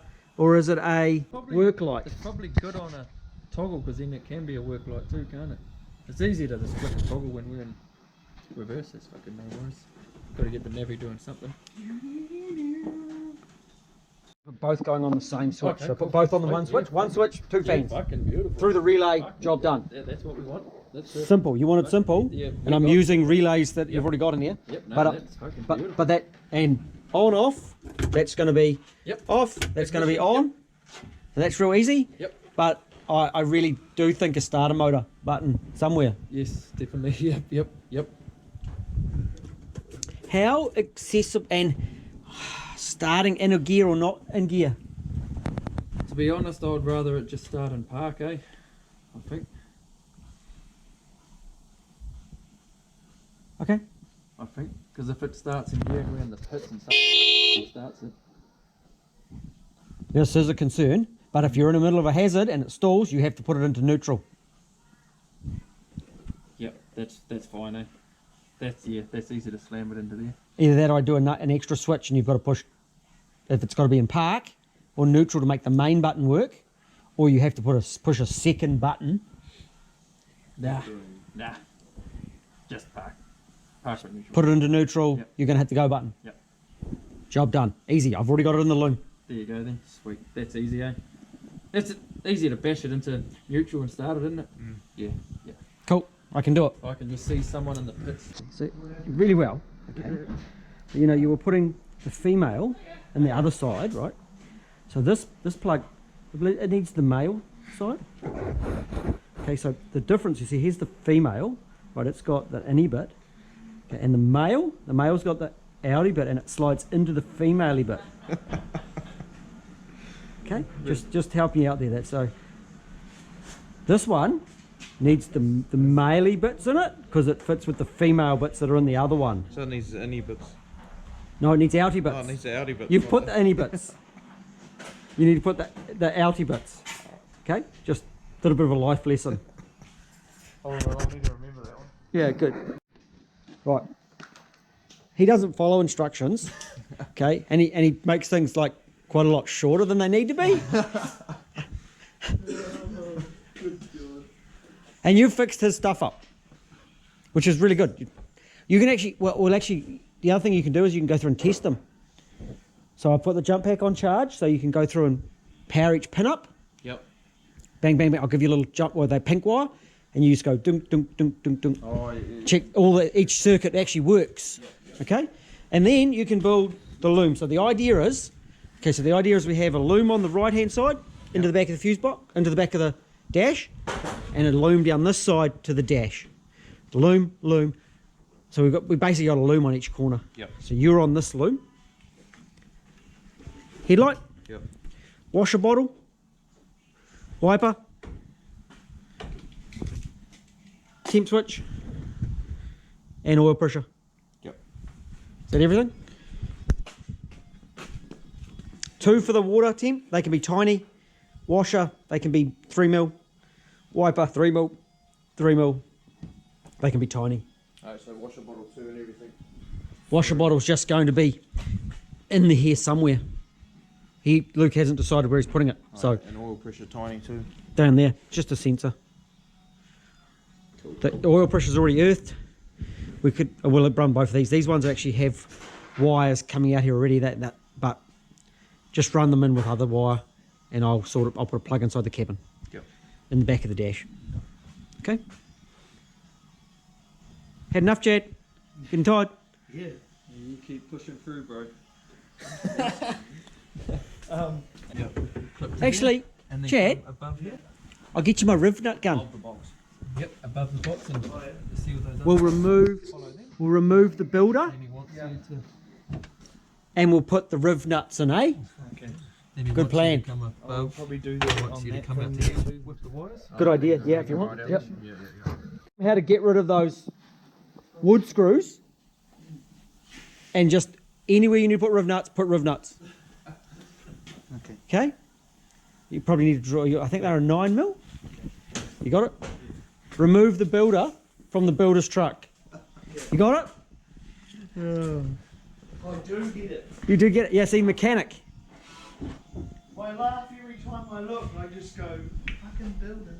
work light? It's probably good on a toggle because then it can be a work light too, can't it? It's easier to just flick a toggle when we're in reverse. That's fucking no worries. Got to get the navi doing something. Both going on the same switch. Okay, So cool. put both on the one Yeah. switch. One switch, two fans. Fucking beautiful. Through the relay, job done. Yeah, that's what we want. That's it. Simple. You want it simple, Yeah, and I'm using relays that you've already got in here. Yep, no, but that's fucking but beautiful. but that and on off, that's going to be Yep. off. That's going to be on. And that's real easy. Yep. But I really do think a starter motor button somewhere. Yes, definitely. Yep, yep, yep. How accessible and starting in a gear or not in gear? To be honest, I would rather it just start in park, eh? I think. Okay. I think. Because if it starts in gear around the pits and stuff, it starts it. This is a concern, but if you're in the middle of a hazard and it stalls, you have to put it into neutral. Yep, that's fine, eh? That's easy to slam it into there. Either that or I do an extra switch and you've got to push, if it's got to be in park or neutral to make the main button work, or you have to push a second button. Nah. Just park. Park or neutral. Put it into neutral, Yep. you're going to hit the go button. Yep. Job done. Easy. I've already got it in the loom. There you go then. Sweet. That's easy, eh? It's easier to bash it into neutral and start it, isn't it? Mm. Yeah, yeah. Cool. I can do it. I can just see someone in the pits. So, really well. Okay. You know, you were putting the female in the other side, right? So this plug, it needs the male side. Okay, so the difference, you see, here's the female, right? It's got the innie bit. Okay, and the male's got the outie bit, and it slides into the female-y bit. Okay, just helping you out there. That's so. This one needs the male-y bits in it because it fits with the female bits that are in the other one. So it needs any bits. No, it needs outie bits. Oh, it needs the outie bits. You've put the innie bits. You need to put the outie bits. Okay, just a little bit of a life lesson. Oh, well, I need to remember that one. Yeah, good. Right. He doesn't follow instructions, okay, and he makes things like quite a lot shorter than they need to be. And you've fixed his stuff up, which is really good. You can actually, the other thing you can do is you can go through and test them. So I put the jump pack on charge, so you can go through and power each pin up. Yep. Bang, bang, bang. I'll give you a little jump with a pink wire, and you just go dunk, dunk, dunk, dunk, dunk. Oh, yeah. Check each circuit actually works. Okay, and then you can build the loom. So the idea is, we have a loom on the right hand side into the back of the fuse box, into the back of the dash, and a loom down this side to the dash. Loom, loom. So we basically got a loom on each corner. Yep. So you're on this loom. Headlight, Yep. washer bottle, wiper, temp switch, and oil pressure. Yep. Is that everything? 2 for the water temp. They can be tiny. Washer, they can be 3 mil. Wiper, 3 mil. 3mm. They can be tiny. Oh, so washer bottle too and everything. Washer bottle's just going to be in the here somewhere. Luke hasn't decided where he's putting it. So And oil pressure tiny too. down there, just a sensor. The oil pressure's already earthed. We could, we'll run both of these. These ones actually have wires coming out here already. But just run them in with other wire, and I'll put a plug inside the cabin. Yep. In the back of the dash. Okay. Had enough, Chad? Getting tired? Yeah. You keep pushing through, bro. Actually, And then Chad, above here. I'll get you my riv nut gun. Of the box. Yep, above the box and see what those We'll are. remove the builder, Then he wants you to. and we'll put the riv nuts in, eh? Okay. Then he Good wants plan. You to come I'll above. probably do that Wants on you to that come out thing to here with the wires. Good idea. Yeah, if you want. Right, Yep. Yeah, yeah, yeah. How to get rid of those wood screws, and just anywhere you need to put riv nuts, put riv nuts. Okay. Okay. You probably need to draw. I think they're a 9mm. You got it. Remove the builder from the builder's truck. You got it. I do get it. You did get it. Yeah. See, mechanic. I laugh every time I look. I just go, fucking build it.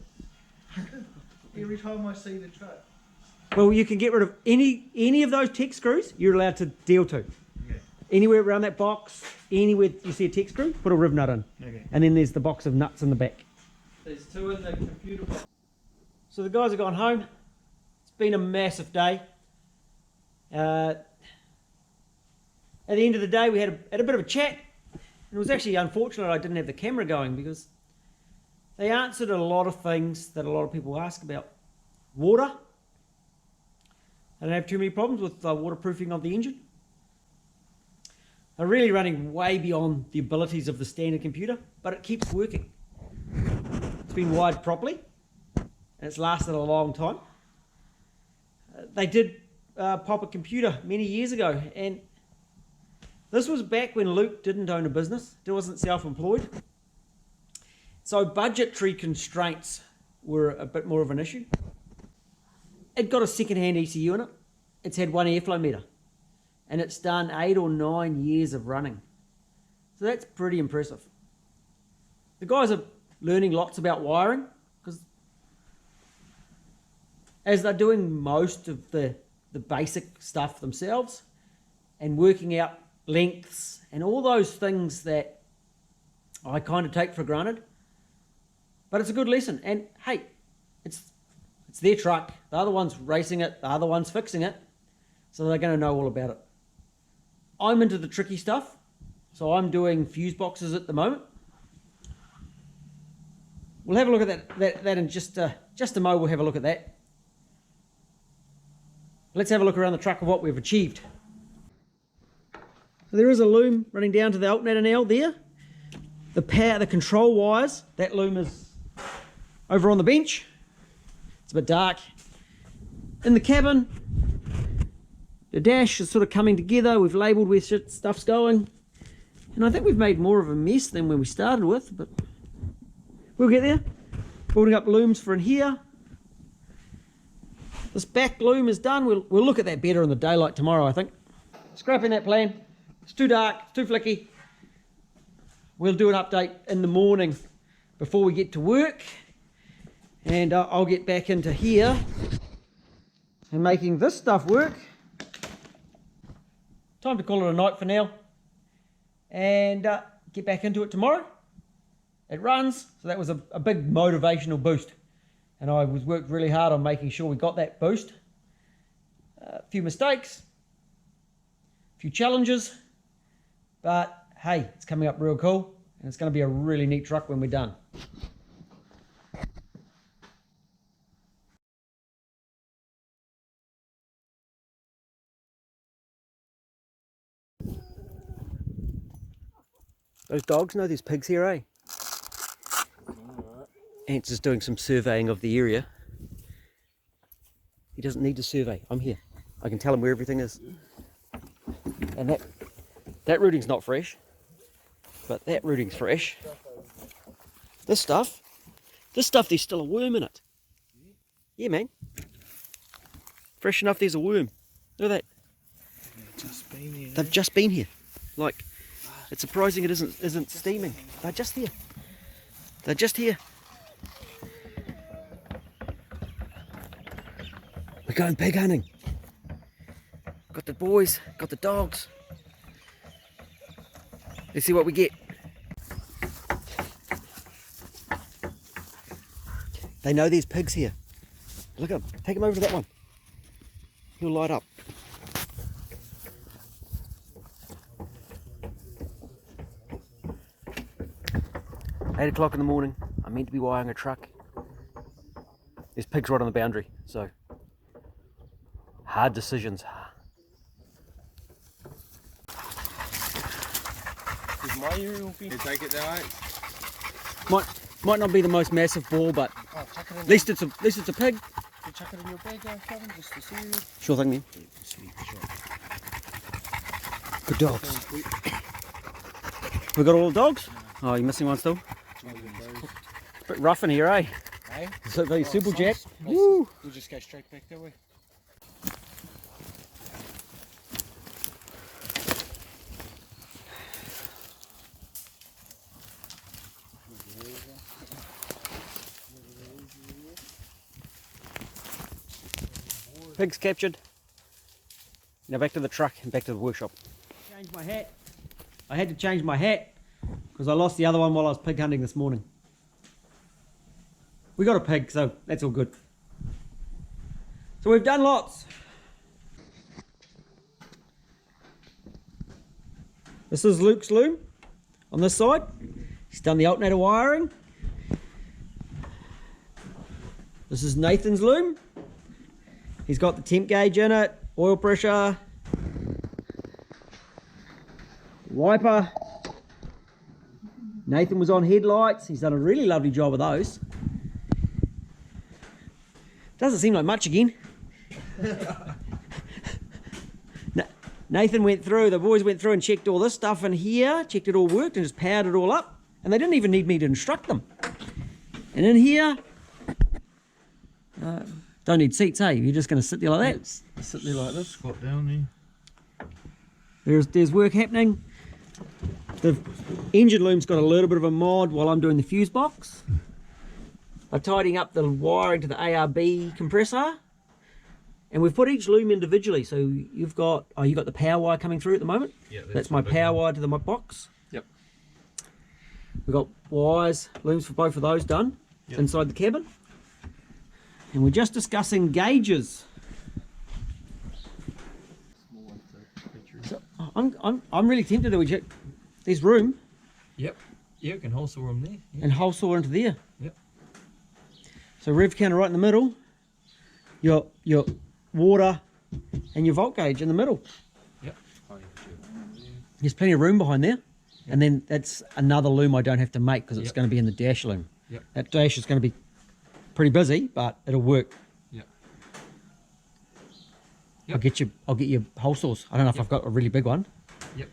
Every time I see the truck. Well, you can get rid of any of those tech screws. You're allowed to deal to. Okay. Anywhere around that box, anywhere you see a tech screw, put a riv nut in. Okay. And then there's the box of nuts in the back. There's two in the computer box. So the guys have gone home. It's been a massive day. At the end of the day, we had a bit of a chat. And it was actually unfortunate I didn't have the camera going, because they answered a lot of things that a lot of people ask about. Water. I don't have too many problems with waterproofing of the engine. They're really running way beyond the abilities of the standard computer, but it keeps working. It's been wired properly, and it's lasted a long time. They did pop a computer many years ago, and this was back when Luke didn't own a business, he wasn't self-employed. So budgetary constraints were a bit more of an issue. It got a second-hand ECU in it. It's had one airflow meter, and it's done 8 or 9 years of running. So that's pretty impressive. The guys are learning lots about wiring, because as they're doing most of the basic stuff themselves and working out lengths and all those things that I kind of take for granted. But it's a good lesson. And hey, it's their truck. The other one's racing it. The other one's fixing it. So they're going to know all about it. I'm into the tricky stuff. So I'm doing fuse boxes at the moment. We'll have a look at that in just a mo. We'll have a look at that. Let's have a look around the truck of what we've achieved. So there is a loom running down to the alternator now there. The control wires, that loom is over on the bench. It's a bit dark. In the cabin, the dash is sort of coming together. We've labelled where stuff's going. And I think we've made more of a mess than when we started with, but we'll get there. Building up looms for in here. This back loom is done. We'll look at that better in the daylight tomorrow, I think. Scrapping that plan. It's too dark, it's too flicky. We'll do an update in the morning before we get to work. And I'll get back into here and making this stuff work. Time to call it a night for now. And get back into it tomorrow. It runs, so that was a big motivational boost. And I worked really hard on making sure we got that boost. A few mistakes, a few challenges, but hey, it's coming up real cool, and it's going to be a really neat truck when we're done. Those dogs know there's pigs here, eh? Ant's just doing some surveying of the area. He doesn't need to survey. I'm here. I can tell him where everything is. And that routing's not fresh, but that routing's fresh. This stuff, there's still a worm in it. Yeah, man. Fresh enough, there's a worm. Look at that. Just been here. They've just been here. Like, it's surprising it isn't steaming. They're just here. They're just here. We're going pig hunting. Got the boys, got the dogs. Let's see what we get. They know there's pigs here. Look at them. Take them over to that one. He'll light up. Eight o'clock in the morning. I'm meant to be wiring a truck. There's pigs right on the boundary, so hard decisions. My area will be. You take it there, mate? Might not be the most massive ball, but Oh, chuck it in. at least it's a pig. You chuck it in your bag, Kevin, just to see you. Sure thing, man. Sweet shot. Good dogs. We got all the dogs? Oh, you're missing one still? It's a bit rough in here, eh? Hey? So very super jack. Nice. Woo! We'll just go straight back that way. Pigs captured. Now back to the truck and back to the workshop. Change my hat. I had to change my hat because I lost the other one while I was pig hunting this morning. We got a pig, so that's all good. So we've done lots. This is Luke's loom on this side. He's done the alternator wiring. This is Nathan's loom. He's got the temp gauge in it, oil pressure, wiper. Nathan was on headlights. He's done a really lovely job of those. Doesn't seem like much again. Nathan went through, the boys went through and checked all this stuff in here, checked it all worked and just powered it all up. And they didn't even need me to instruct them. And in here, don't need seats, hey? You're just going to sit there like that. Sit there like this, squat down there. There's work happening. The engine loom's got a little bit of a mod while I'm doing the fuse box. I'm tidying up the wiring to the ARB compressor. And we've put each loom individually. So you've got the power wire coming through at the moment. Yeah, that's my power wire to the box. Yep. We've got wires, looms for both of those done inside the cabin. And we're just discussing gauges. So I'm really tempted that we check. There's room. Yep. Yeah, you can hole saw them there. Yeah. And hole saw into there. Yep. So rev counter right in the middle. Your water and your volt gauge in the middle. Yep. There's plenty of room behind there. Yep. And then that's another loom I don't have to make because it's going to be in the dash loom. Yep. That dash is going to be pretty busy, but it'll work. Yep. I'll get you hole saws. I don't know if I've got a really big one. Yep.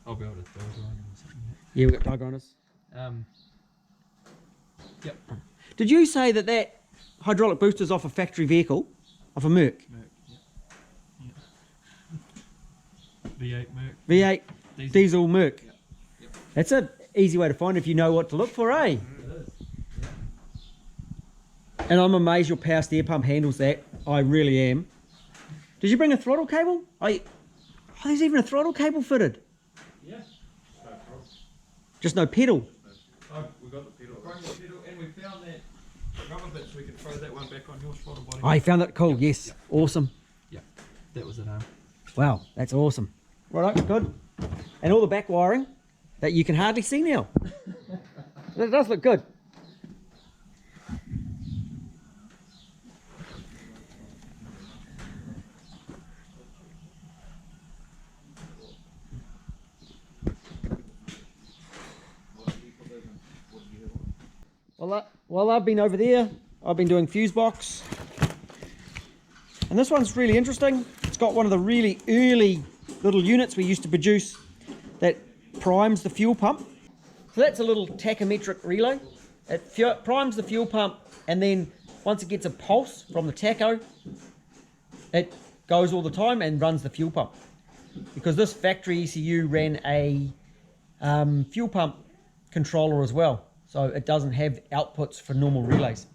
I'll be able to throw it on or something. Yeah, we've got die grinders. Yep. Did you say that hydraulic booster's off a factory vehicle, off a Merc? Merc. V8 Merc. V8 diesel Merc. Yep. That's an easy way to find if you know what to look for, eh? It is. And I'm amazed your power steer pump handles that. I really am. Did you bring a throttle cable? Oh, there's even a throttle cable fitted. Yeah. Just no pedal. Oh, we got the pedal. Bring the pedal, and we found that rubber bit so we could throw that one back on your throttle body. Oh, you found that cool? Yes. Yep. Awesome. Yeah, that was it. Wow, that's awesome. Right, good. And all the back wiring that you can hardly see now. That does look good. While I've been over there, I've been doing fuse box. And this one's really interesting. It's got one of the really early little units we used to produce that primes the fuel pump. So that's a little tachometric relay. It primes the fuel pump and then once it gets a pulse from the tacho, it goes all the time and runs the fuel pump. Because this factory ECU ran a fuel pump controller as well, so it doesn't have outputs for normal relays.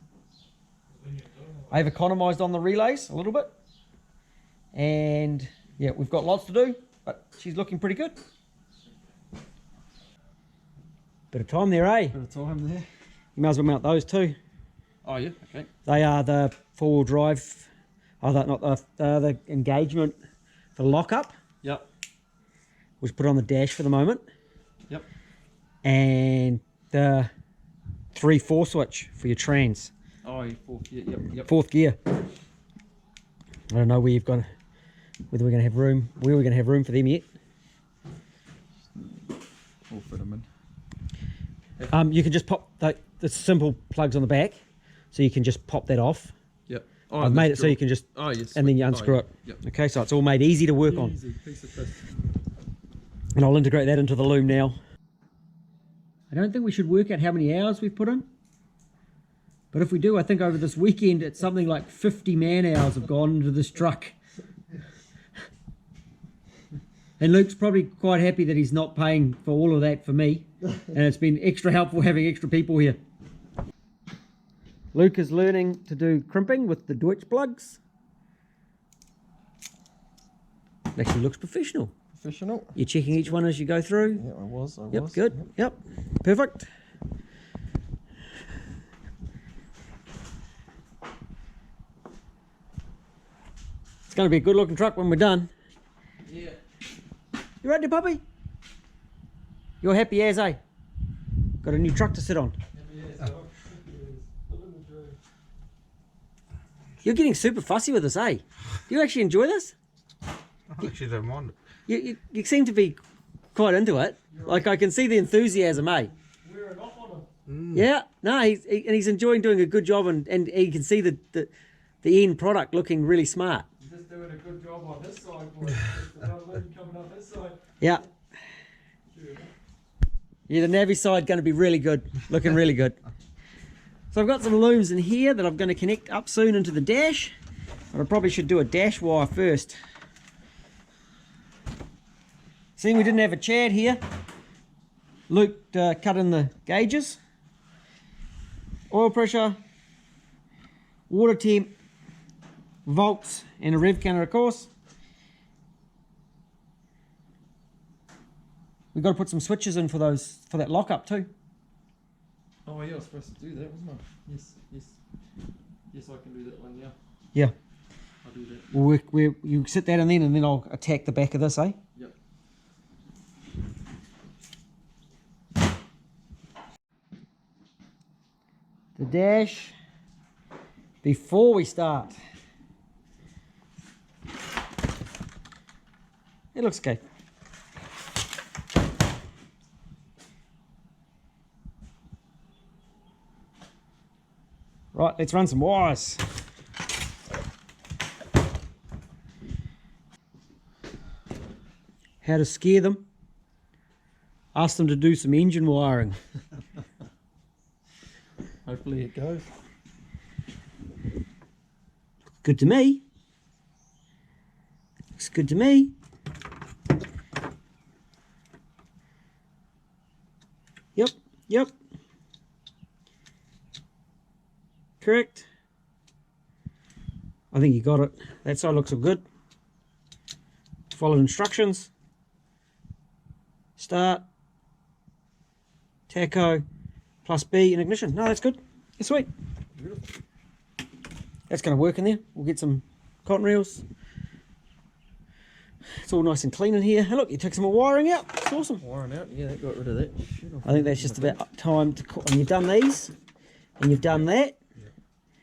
I've economized on the relays a little bit, and yeah, we've got lots to do, but she's looking pretty good. Bit of time there, eh? Bit of time there. You might as well mount those too. Oh yeah, okay. They are the four-wheel drive, not the engagement for lockup. Yep. Which put on the dash for the moment. Yep. And the 3/4 switch for your trans. Oh, yeah, fourth gear. Yep. Fourth gear. I don't know whether we're going to have room. Where we're going to have room for them yet. We'll fit them in. You can just pop the simple plugs on the back, so you can just pop that off. Yep. Oh, I've made it so you can just, oh, yes, and then you unscrew it. Yep. Okay, so it's all made easy to work on. Easy piece of piss. And I'll integrate that into the loom now. I don't think we should work out how many hours we've put in. But if we do, I think over this weekend, it's something like 50 man hours have gone into this truck. And Luke's probably quite happy that he's not paying for all of that for me. And it's been extra helpful having extra people here. Luke is learning to do crimping with the Deutsch plugs. Actually looks professional. Professional. You're checking each one as you go through? Yeah, I was. Yep, good. Yep, perfect. It's going to be a good looking truck when we're done. Yeah. You right there, puppy? You're happy as, eh? Got a new truck to sit on. You're getting super fussy with this, eh? Do you actually enjoy this? I actually don't mind it. You seem to be quite into it. Like, I can see the enthusiasm, eh? Wearing off on him. Yeah, no, he's enjoying doing a good job, and he can see the end product looking really smart. He's just doing a good job on this side, boy. Just another loom coming up this side. Yeah. Yeah, the navy side going to be really good, looking really good. So I've got some looms in here that I'm going to connect up soon into the dash, but I probably should do a dash wire first. Seeing we didn't have a Chad here, Luke cut in the gauges, oil pressure, water temp, volts, and a rev counter, of course. We've got to put some switches in for that lockup too. Oh yeah, I was supposed to do that, wasn't I? Yes, I can do that one, yeah. Yeah. I'll do that. You sit that in then, and then I'll attack the back of this, eh? Yep. The dash before we start. It looks okay. Right, let's run some wires. How to scare them? Ask them to do some engine wiring. Hopefully it goes. Good to me. Looks good to me. Yep. Correct. I think you got it. That side looks all good. Follow instructions. Start. Tacho. Plus B in ignition. No, that's good. That's sweet. That's going to work in there. We'll get some cotton reels. It's all nice and clean in here. Hey, look, you took some more wiring out. It's awesome. Wiring out, yeah, that got rid of that shit. I think that's just about time to cut. And you've done these, and you've done that.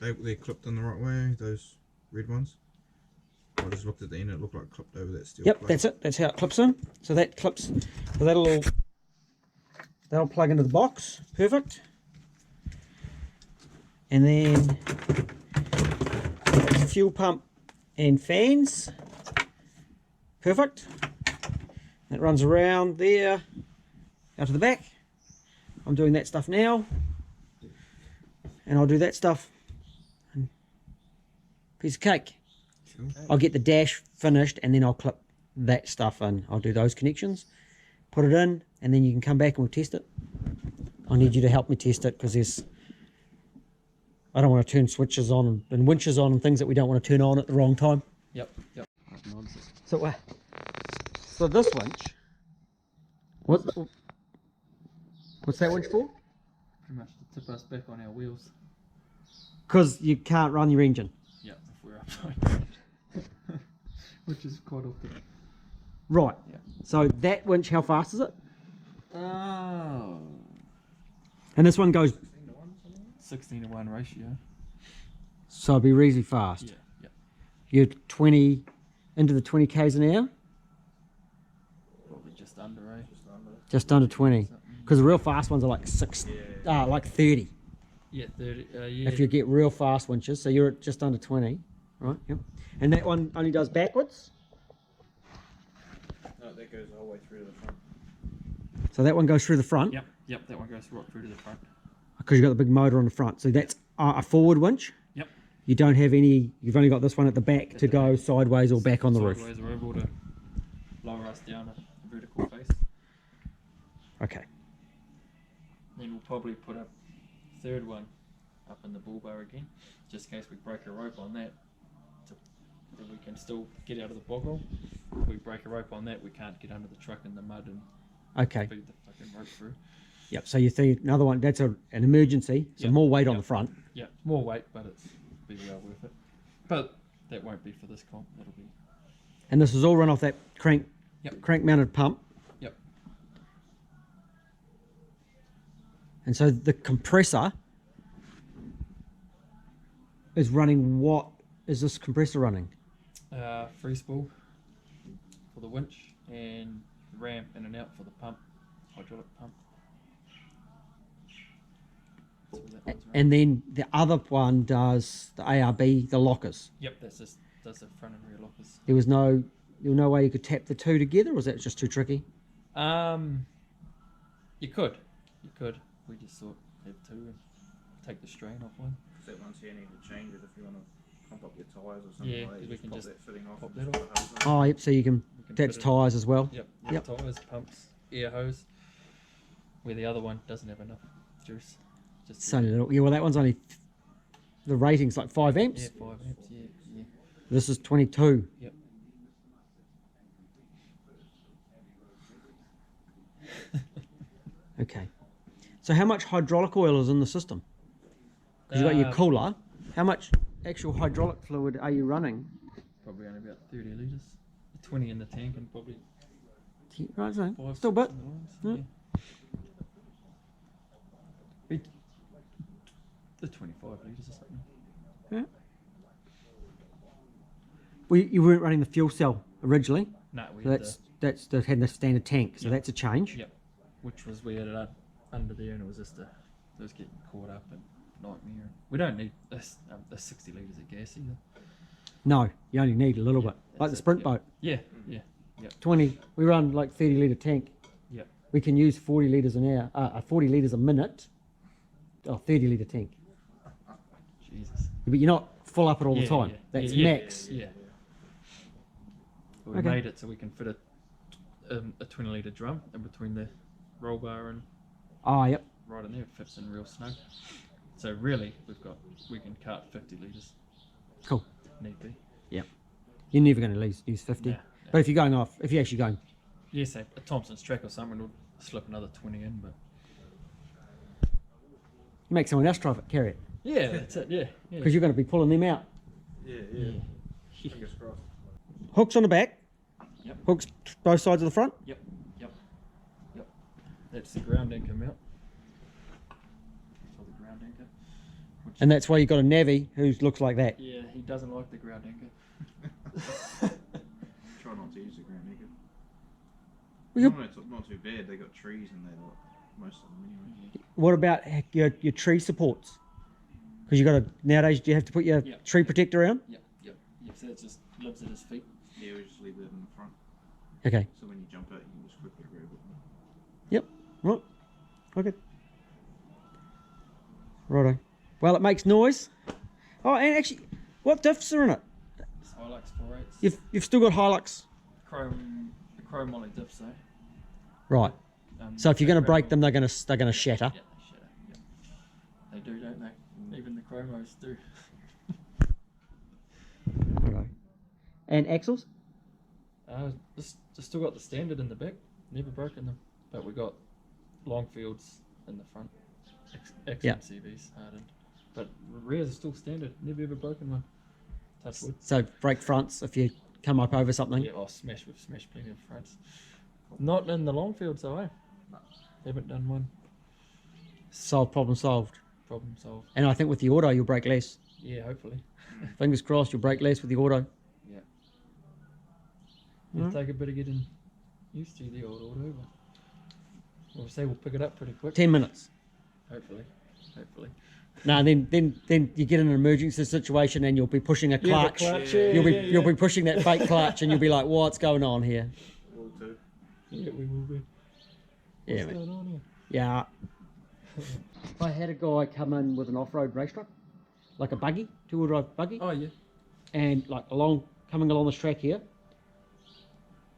They're clipped in the right way, those red ones. I just looked at the end, it looked like clipped over that steel Yep, plate. that's it. That's how it clips in. So that clips. So that'll plug into the box. Perfect. And then fuel pump and fans. Perfect. That runs around there, out to the back. I'm doing that stuff now, and I'll do that stuff piece of cake. Cool. I'll get the dash finished and then I'll clip that stuff in. I'll do those connections, put it in, and then you can come back and we'll test it. I need you to help me test it because I don't want to turn switches on and winches on and things that we don't want to turn on at the wrong time. Yep. So this winch, what's that winch for? Pretty much to tip us back on our wheels. Because you can't run your engine. Yep, if we're upside down. Which is quite often. Right. Yeah. So that winch, how fast is it? Oh. And this one goes, 16:1 ratio. so it'll be reasonably fast. Yeah. You're 20, into the 20 k's an hour? Probably just under, eh? Just under 20. Because the real fast ones are like like 30. Yeah, 30. Yeah. If you get real fast winches. So you're at just under 20, right? Yep. And that one only does backwards. No, that goes the whole way through to the front. So that one goes through the front. Yep, that one goes right through to the front. Because you've got the big motor on the front. So that's a forward winch. Yep. You don't have any, you've only got this one at the back to go sideways or back on the roof. Sideways, we're able to lower us down a vertical face. Okay. Then we'll probably put a third one up in the bull bar again, just in case we break a rope on that. Then we can still get out of the bog roll. If we break a rope on that, we can't get under the truck in the mud and Okay. feed the fucking rope through. Yep. So you see another one, that's an emergency. So Yep. more weight on Yep. the front. Yeah, more weight, but it's be well worth it. But that won't be for this comp. That'll be. And this is all run off that crank mounted pump. Yep. And so the compressor is running, what is this compressor running? Free spool for the winch and ramp in and out for the pump, hydraulic pump. That's what that one's running. And then the other one does the ARB, the lockers. Yep, that's just does the front and rear lockers. There was no way you could tap the two together, or was that just too tricky? You could. We just thought have two and take the strain off one. That one's here, you need to change it if you want to pump up your tyres or something Yeah, like that. we can pop just that fitting off pop and that just put a hose on. Oh, yep. So you can. We can That's fit it- tyres as well. Yep. Yep. Tyres, pumps, air hose. Where the other one doesn't have enough juice. Just It's only little. Yeah. Well, that one's only. The rating's like 5 amps. yeah, 5 amps. Yeah. This is 22. Yep. Okay. So how much hydraulic oil is in the system? Because you've got your cooler. How much actual hydraulic fluid are you running? Probably only about 30 litres. 20 in the tank and probably Right, so 5. still a bit. in the lines, Yeah. The 25 litres or something. Yeah. Well, you weren't running the fuel cell originally. No, we So had that's the had the standard tank. So Yep. that's a change. Yep. Which was we had it up under there and it was just it was getting caught up and nightmare. We don't need a 60 litres of gas either. No, you only need a little Yeah, bit, like that's the it, sprint yeah. boat. Yeah. 20. We run like 30 litre tank. Yep. We can use 40 litres an hour, 40 litres a minute. 30 litre tank. Jesus. But you're not full up it all the Yeah, time. yeah. That's Yeah, max. Yeah. We Okay. made it so we can fit a 20 litre drum in between the roll bar and Oh, yep. right in there. It fits in real snug. So really, we can cart 50 litres. Cool. Need be. You're never going to use 50. Nah, But if you're actually going, Yeah, say a Thompson's track or something, we'll slip another 20 in, but. you make someone else drive it, carry it. Yeah, that's it, yeah. Because you're going to be pulling them out. Yeah. Fingers crossed. Hooks on the back. Yep. Hooks both sides of the front. Yep. That's the ground anchor mount. For the ground anchor. Which, And that's why you've got a navvy who looks like that. yeah, he doesn't like the ground anchor. Try not to use the ground anchor. Well, Not too bad. They got trees in there, like most of them anyway. What about your tree supports? Because nowadays you have to put your Yep. tree protector around. Yep. So it just lives at his feet. Yeah, we just leave that in the front. Okay. So when you jump out, you can just quickly grab it. Yep. Right. Okay. Righto. Well, it makes noise. Oh, and actually, What diffs are in it? It's Hilux 4.8s. You've still got Hilux. The chrome moly diffs though. Right. So if you're going to break them, they're going to shatter. Yeah, they shatter. Yeah. They do, don't they? Even the chromos do. Okay. And axles? Just still got the standard in the back. Never broken them. But we got long fields in the front. XMCVs hardened. But rears are still standard. Never ever broken one. Touch wood. So brake fronts if you come up over something? Yeah, we've smashed plenty of fronts. Not in the long fields though, eh? Haven't done one. Problem solved. Problem solved. And I think with the auto you'll break less. Yeah, hopefully. Fingers crossed you'll break less with the auto. Yeah. It'll take a bit of getting used to the old auto, but we'll say we'll pick it up pretty quick. 10 minutes. Hopefully. No, then you get in an emergency situation and you'll be pushing a clutch. You'll be pushing that fake clutch and you'll be like, what's going on here? Will do. Yeah, we will be. Yeah, What's going on here? Yeah. I had a guy come in with an off-road race truck, like a buggy, two-wheel drive buggy. Oh yeah. And like coming along this track here,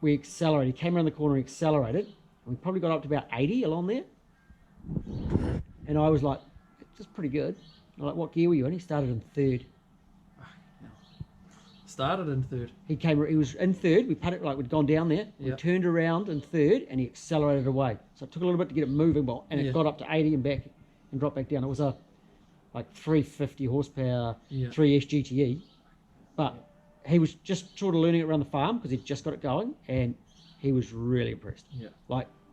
we accelerated. He came around the corner, accelerated, and we probably got up to about 80 along there. And I was like, "It's pretty good." I'm like, "What gear were you in?" He started in third. Started in third. He was in third. We put it like we'd gone down there. We Yep. turned around in third, and he accelerated away. So it took a little bit to get it moving, and it got up to 80 and back, and dropped back down. It was a like 350 horsepower, 3S GTE, but he was just sort of learning it around the farm because he'd just got it going, and he was really impressed. Yeah.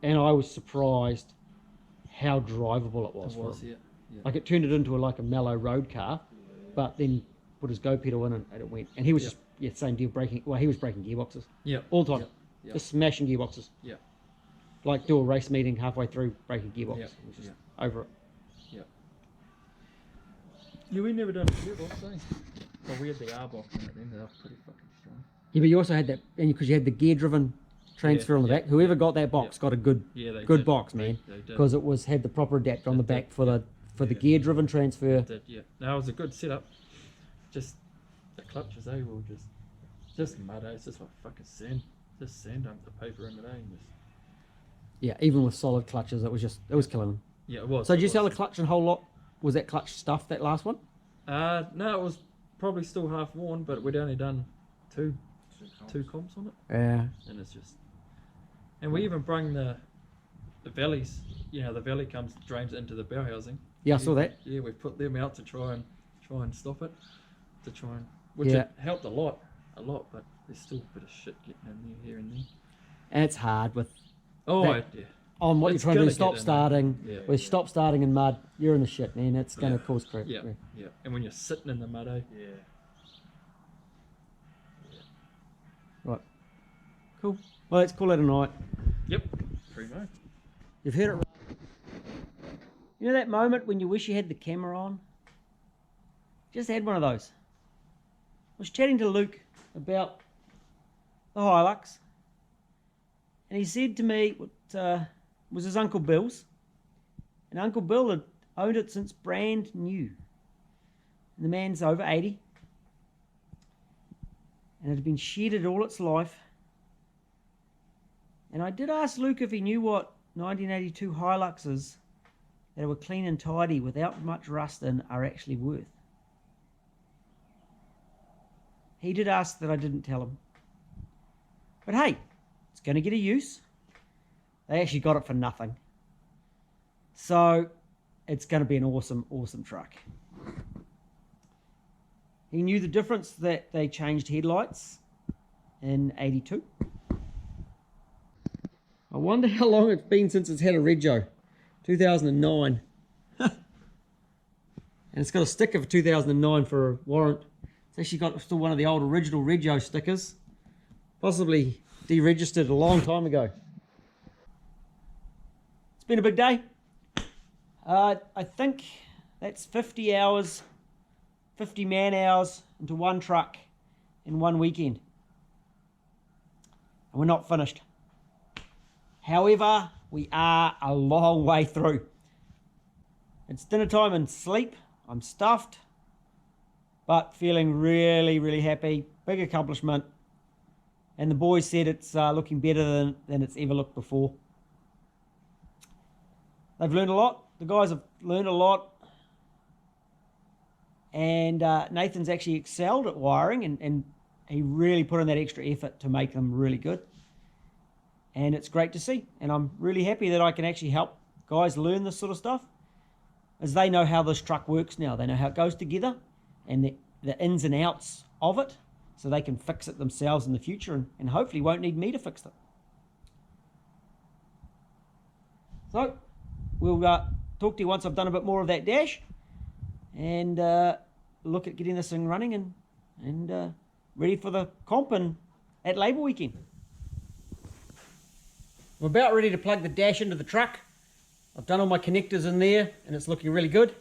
And I was surprised how drivable it was. Yeah. Like it turned it into like a mellow road car, but then put his go pedal in and it went. And he was just same deal braking. Well, he was breaking gearboxes. Yeah. All the time. Yeah. Just smashing gearboxes. Yeah. Like do a race meeting halfway through breaking gearbox. Yeah. He was just over it. Yeah, we never done a gearbox, eh? Well, we had the R box in it then, they were pretty fucking strong. Yeah, but you also had that, and because you had the gear-driven transfer on the back. Whoever got that box got a good box, man. They did. Because it had the proper adapter on the back for the gear-driven transfer. It did, yeah. No, it was a good setup. Just the clutches, eh? Were just mud, eh? It's just like fucking sand. Just sand on the paper in it, eh? Yeah, even with solid clutches, it was killing them. Yeah, it was. So did you sell the clutch and whole lot? Was that clutch stuffed, that last one? No, it was probably still half worn, but we'd only done two comps on it. Yeah. And it's just, and we even brung the valleys. You know, the valley drains into the bow housing. Yeah, I saw that. Yeah, we put them out to try and stop it, which it helped a lot, but there's still a bit of shit getting in there here and there. And it's hard with yeah. On what It's you're trying to do, gonna stop get in starting. there. Yeah, With stop starting in mud, you're in the shit, man. It's going to cause crap. Yeah. And when you're sitting in the mud, eh? Yeah. Right. Cool. Well, let's call it a night. Yep. Pretty much. You've heard it right. You know that moment when you wish you had the camera on? Just had one of those. I was chatting to Luke about the Hilux, and he said to me what was his Uncle Bill's, and Uncle Bill had owned it since brand new. And the man's over 80, and it had been shedded all its life. And I did ask Luke if he knew what 1982 Hiluxes that were clean and tidy without much rust in are actually worth. He did ask that I didn't tell him. But hey, it's going to get a use. They actually got it for nothing. So it's going to be an awesome, awesome truck. He knew the difference that they changed headlights in 82. I wonder how long it's been since it's had a rego. 2009. And it's got a sticker for 2009 for a warrant. It's actually got still one of the old original rego stickers. Possibly deregistered a long time ago. It's been a big day. I think that's 50 hours, 50 man hours into one truck in one weekend. And we're not finished. However, we are a long way through. It's dinner time and sleep. I'm stuffed. but feeling really, really happy. Big accomplishment. And the boys said it's looking better than it's ever looked before. They've learned a lot. The guys have learned a lot. And Nathan's actually excelled at wiring, and he really put in that extra effort to make them really good. And it's great to see. And I'm really happy that I can actually help guys learn this sort of stuff, as they know how this truck works now. They know how it goes together and the ins and outs of it, so they can fix it themselves in the future, and hopefully won't need me to fix it. So we'll talk to you once I've done a bit more of that dash, and look at getting this thing running and ready for the comp at Labour weekend. I'm about ready to plug the dash into the truck. I've done all my connectors in there and it's looking really good.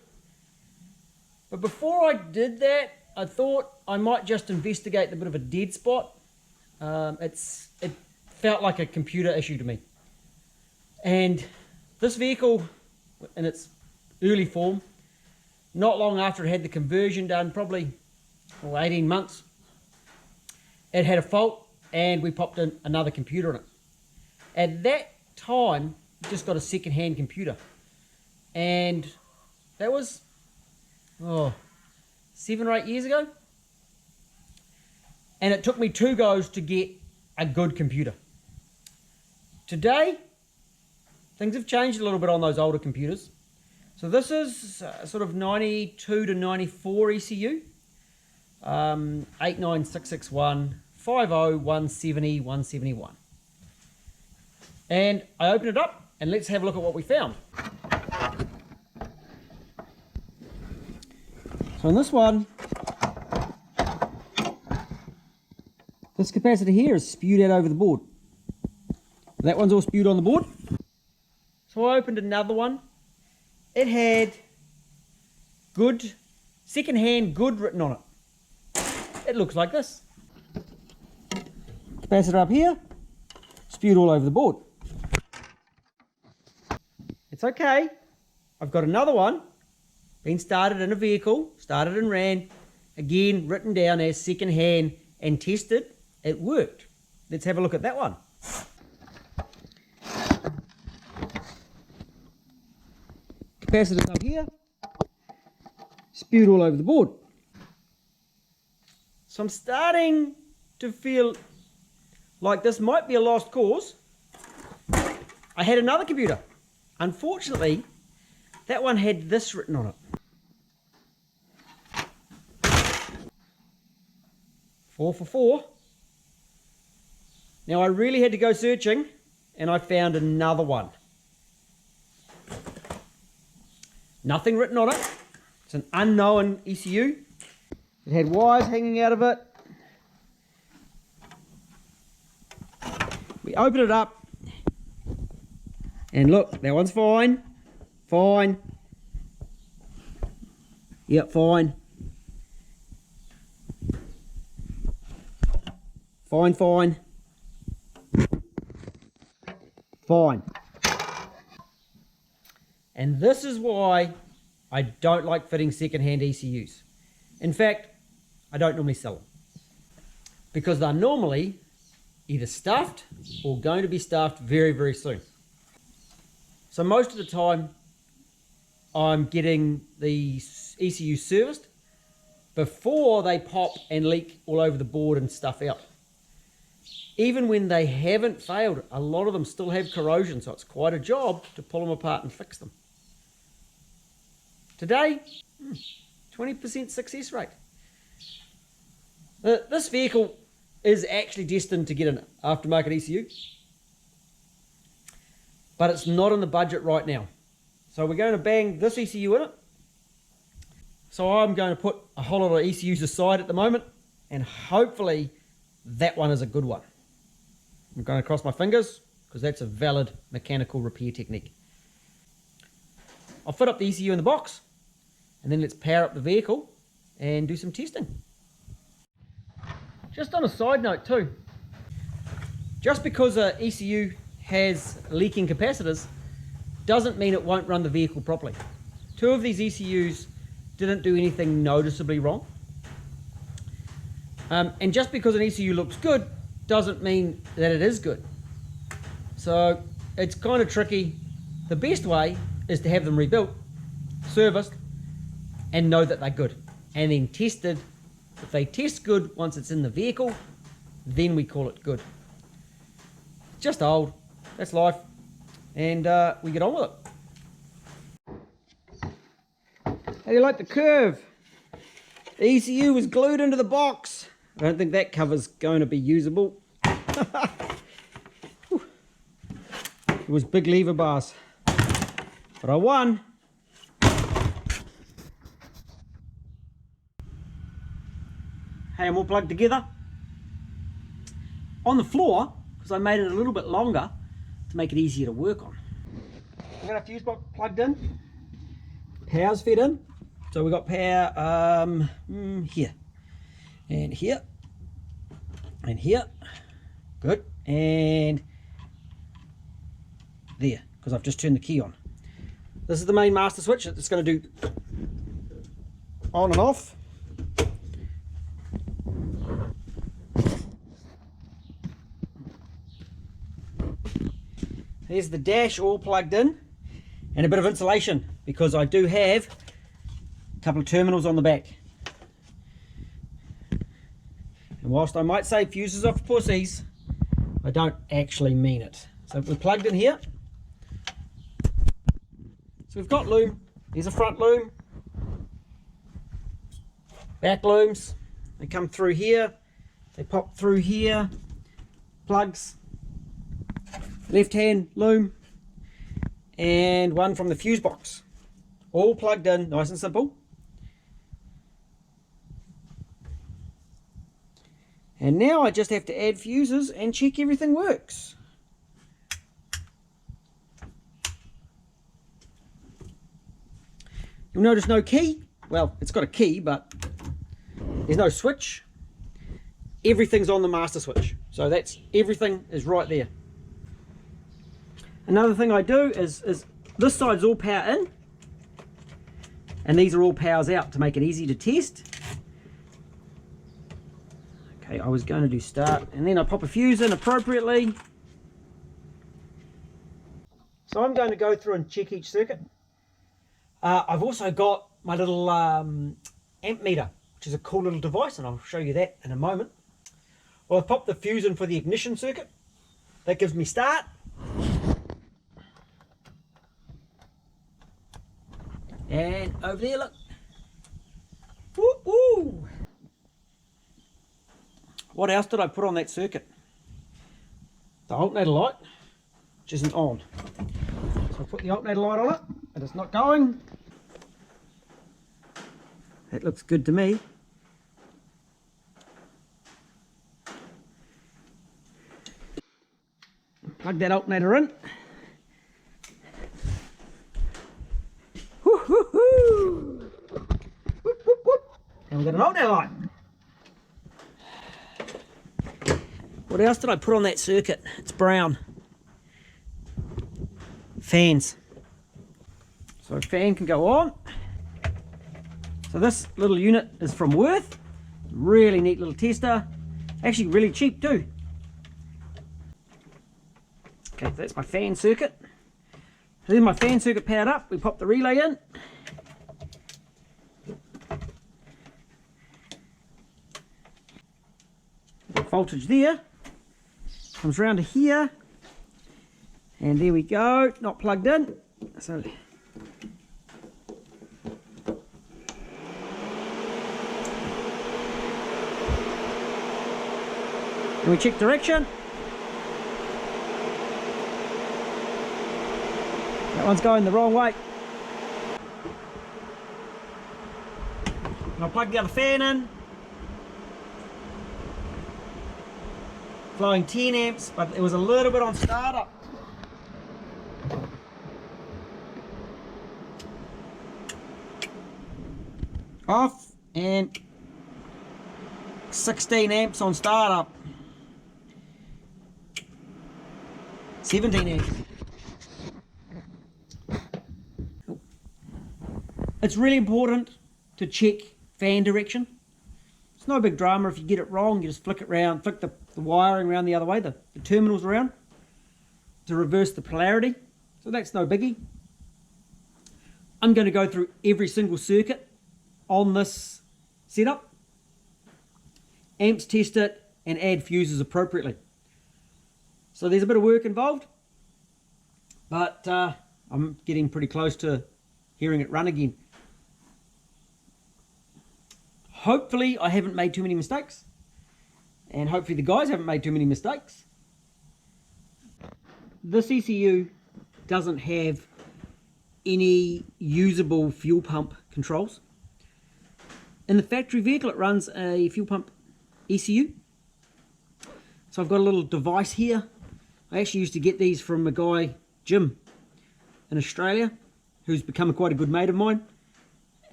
But before I did that, I thought I might just investigate the bit of a dead spot. It felt like a computer issue to me. And this vehicle, in its early form, not long after it had the conversion done, probably 18 months, it had a fault and we popped in another computer on it. At that time, we just got a second-hand computer. And that was, 7 or 8 years ago. And it took me 2 goes to get a good computer. Today, things have changed a little bit on those older computers. So this is sort of 92 to 94 ECU. 89661, 50, 170, 171. And I open it up and let's have a look at what we found. So on this one, this capacitor here is spewed out over the board. That one's all spewed on the board. So I opened another one. It had good, second-hand good written on it. It looks like this. Capacitor up here, spewed all over the board. It's okay. I've got another one, been started in a vehicle, started and ran, again written down as second-hand and tested. It worked. Let's have a look at that one. Capacitor's up here, spewed all over the board. So I'm starting to feel like this might be a lost cause. I had another computer. Unfortunately, that one had this written on it. 4 for 4. Now I really had to go searching and I found another one. Nothing written on it. It's an unknown ECU. It had wires hanging out of it. We open it up and look, that one's fine. Fine. Yep, fine. Fine, fine. Fine. And this is why I don't like fitting second-hand ECUs. In fact, I don't normally sell them, because they're normally either stuffed or going to be stuffed very, very soon. So most of the time, I'm getting the ECU serviced before they pop and leak all over the board and stuff out. Even when they haven't failed, a lot of them still have corrosion, so it's quite a job to pull them apart and fix them. Today, 20% success rate. This vehicle is actually destined to get an aftermarket ECU, but it's not in the budget right now. So we're going to bang this ECU in it. So I'm going to put a whole lot of ECUs aside at the moment, and hopefully that one is a good one. I'm going to cross my fingers, because that's a valid mechanical repair technique. I'll fit up the ECU in the box, and then let's power up the vehicle and do some testing. Just on a side note too, just because an ECU has leaking capacitors doesn't mean it won't run the vehicle properly. 2 of these ECUs didn't do anything noticeably wrong, And just because an ECU looks good doesn't mean that it is good. So it's kind of tricky. The best way is to have them rebuilt, serviced, and know that they're good, and then tested. If they test good once it's in the vehicle, then we call it good. Just old, that's life, and we get on with it. How do you like the curve? The ECU was glued into the box. I don't think that cover's going to be usable. It was big lever bars, but I won. Hey, I'm all plugged together. On the floor, because I made it a little bit longer to make it easier to work on. I've got a fuse box plugged in. Power's fed in. So we've got power here. And here. And here. Good. And there, because I've just turned the key on. This is the main master switch. It's going to do on and off. There's the dash all plugged in, and a bit of insulation because I do have a couple of terminals on the back. And whilst I might say fuses off pussies, I don't actually mean it. So we're plugged in here. So we've got loom. There's a front loom, back looms. They come through here, they pop through here, plugs. Left hand loom, and one from the fuse box, all plugged in, nice and simple. And now I just have to add fuses and check everything works. You'll notice no key. Well, it's got a key, but there's no switch. Everything's on the master switch, so that's everything is right there. Another thing I do is this side's all power in, and these are all powers out to make it easy to test. Okay, I was going to do start, and then I pop a fuse in appropriately. So I'm going to go through and check each circuit. I've also got my little amp meter, which is a cool little device, and I'll show you that in a moment. Well, I've popped the fuse in for the ignition circuit. That gives me start. And over there, look. Woo woo! What else did I put on that circuit? The alternator light, which isn't on. So I put the alternator light on it, and it's not going. That looks good to me. Plug that alternator in. Woo-hoo-hoo! Whoop, whoop, whoop. And we've got an alternator light. What else did I put on that circuit? It's brown. Fans. So a fan can go on. So this little unit is from Worth. Really neat little tester. Actually really cheap too. Okay, so that's my fan circuit. So then my fan circuit powered up, we pop the relay in. Voltage there. Comes round to here. And there we go, not plugged in. So and we check direction. That one's going the wrong way. And I'll plug the other fan in. Flowing 10 amps, but there was a little bit on startup. Off, and 16 amps on startup. 17 amps. It's really important to check fan direction. It's no big drama. If you get it wrong, you just flick it around, flick the wiring around the other way, the terminals around to reverse the polarity. So that's no biggie. I'm going to go through every single circuit on this setup, amps test it, and add fuses appropriately. So there's a bit of work involved, but I'm getting pretty close to hearing it run again. Hopefully I haven't made too many mistakes, and hopefully the guys haven't made too many mistakes. This ECU doesn't have any usable fuel pump controls. In the factory vehicle it runs a fuel pump ECU. So I've got a little device here. I actually used to get these from a guy, Jim, in Australia, who's become quite a good mate of mine.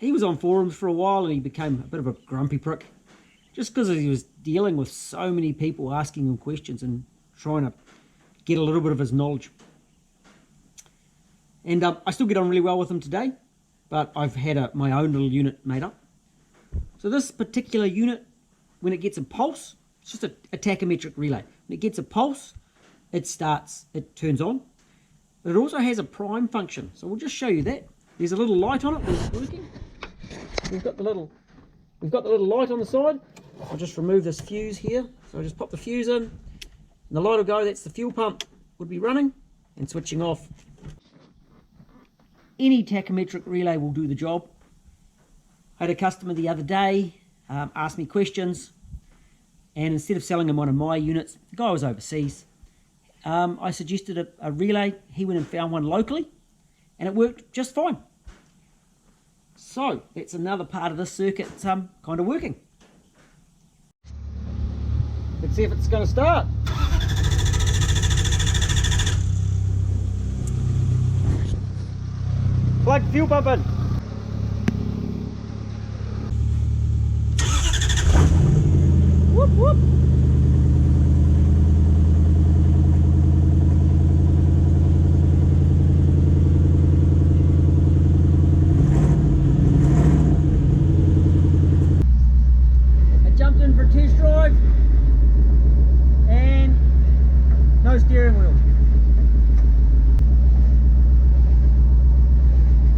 He was on forums for a while and he became a bit of a grumpy prick, just because he was dealing with so many people asking him questions and trying to get a little bit of his knowledge. And I still get on really well with him today, but I've had my own little unit made up. So this particular unit, when it gets a pulse, it's just a tachometric relay. When it gets a pulse, it turns on. But it also has a prime function, so we'll just show you that. There's a little light on it when it's working. We've got the little light on the side. I'll just remove this fuse here. So I just pop the fuse in, and the light will go. That's the fuel pump would be running and switching off. Any tachometric relay will do the job. I had a customer the other day ask me questions, and instead of selling him one of my units, the guy was overseas. I suggested a relay. He went and found one locally, and it worked just fine. So that's another part of this circuit kind of working. Let's see if it's going to start. Plug fuel pump in. Whoop whoop. I jumped in for a test drive and no steering wheel.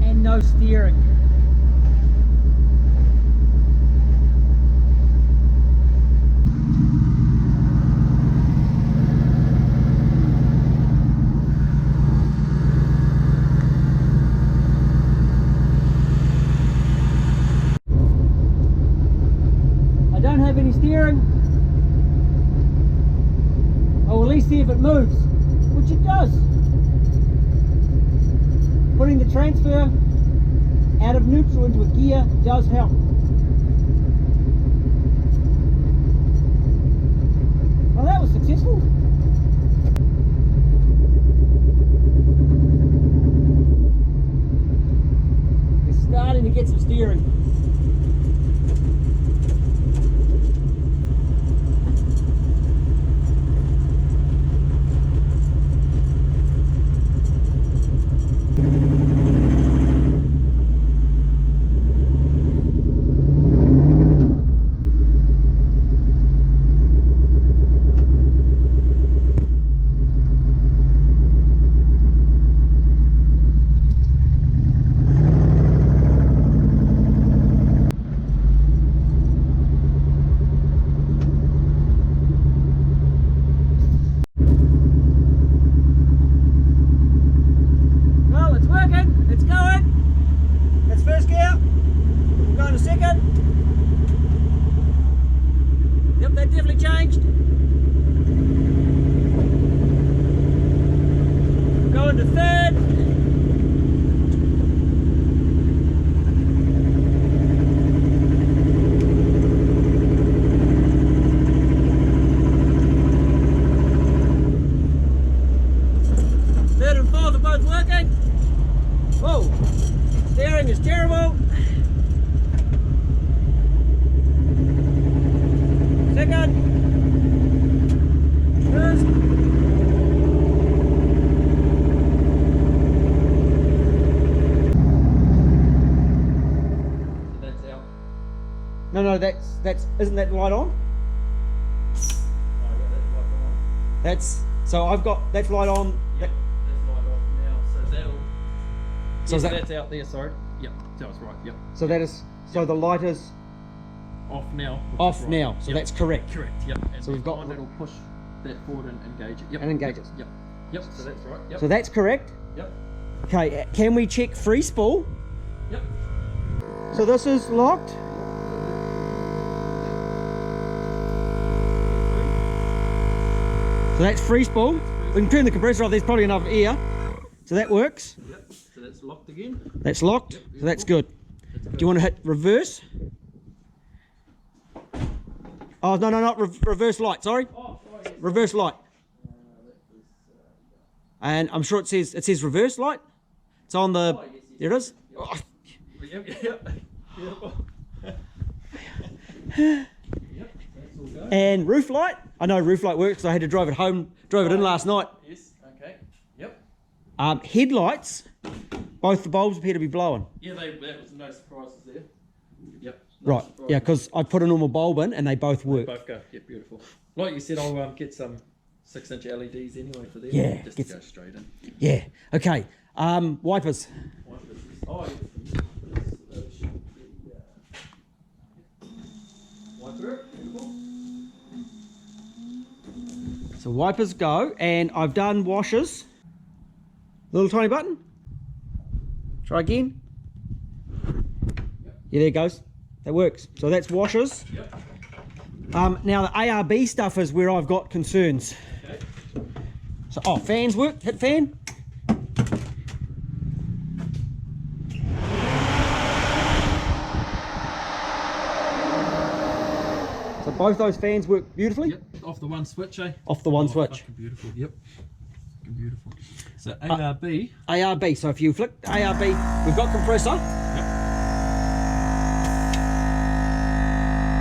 And no steering. I don't have any steering. I'll at least see if it moves, which it does. Putting the transfer out of neutral into a gear does help. Well, that was successful. It's starting to get some steering. No, that's isn't that light on? That's so I've got that's light on. Yep, that's light off now. So that'll. So Yes, that- that's out there. Sorry. Yep, that was right. Yep. So that is so the light is Off now. which is off right. now. So Yep, that's correct. correct. Yep. And So we've got- one that'll push that forward and engage it. Yep. And engage it. Yep. Yep. So that's right. Yep. So that's correct. Yep. Okay, can we check free spool? Yep. So this is locked. So that's free spool. We can turn the compressor off. There's probably enough air. So that works. Yep. So that's locked again. That's locked. So that's good. That's Do you want to hit reverse? Oh, no, not reverse light, sorry. Reverse light. And I'm sure it says reverse light. It's on the, there it is. Oh, Yep. Yep. Beautiful. Yep. That's all go. and roof light. I know roof light works because I had to drive it home, drove it in last night. Yes. Okay. Yep. Headlights, both the bulbs appear to be blowing. Yeah, that was no surprises there. Yep. no Right, surprises. yeah, because I put a normal bulb in and they both work. Both go. Yeah, beautiful. Like you said, I'll get some 6-inch LEDs anyway for there. Yeah, Just to get go straight in. Yeah, okay. Wipers. Oh, yeah. Wiper, beautiful. So wipers go, and I've done washers. Little tiny button. Try again. Yeah, there it goes. That works. So that's washers. Yep. Now the ARB stuff is where I've got concerns. Okay. So, fans work. Hit fan. So both those fans work beautifully. Yep. Off the one switch, eh? Off the one Oh, switch. fucking beautiful. Yep. Fucking beautiful. So ARB. ARB. So if you flick ARB, we've got compressor. Yep.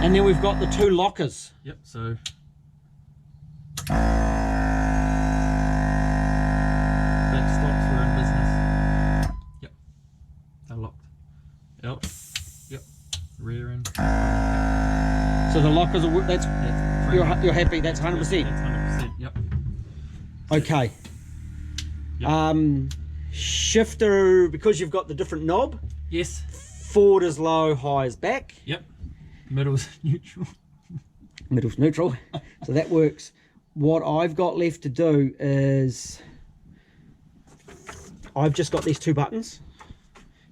And then we've got the two lockers. Yep. So. Back stops, we're in business. Yep. They're locked. Yep. Yep. Rear end. So the lockers are that's That's you're happy. That's 100%. That's 100%. Yep. Okay. Yep. Shifter, because you've got the different knob. Yes. Forward is low, high is back. Yep. Middle's neutral. Middle's neutral. So that works. What I've got left to do is I've just got these two buttons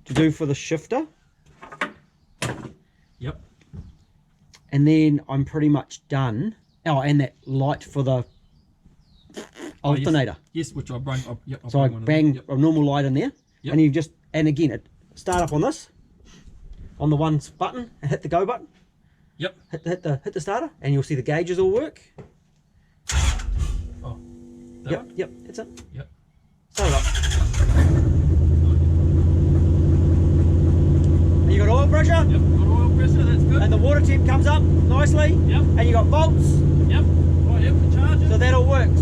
to do for the shifter, Yep. and then I'm pretty much done. Oh, and that light for the alternator. Yes, which I bring. Yep. I'll So I bring one of them. bang Yep. a normal light in there, Yep. and you just, and again, it start up on this, on the one button, and hit the go button. Yep. Hit the starter, and you'll see the gauges all work. Oh. That Yep, one? yep, that's it. Yep. Start it up. And you got oil pressure, Yep. Got oil pressure. That's good. and the water temp comes up nicely, Yep. and you got volts, Yep. Oh, yep. The charger. so that all works.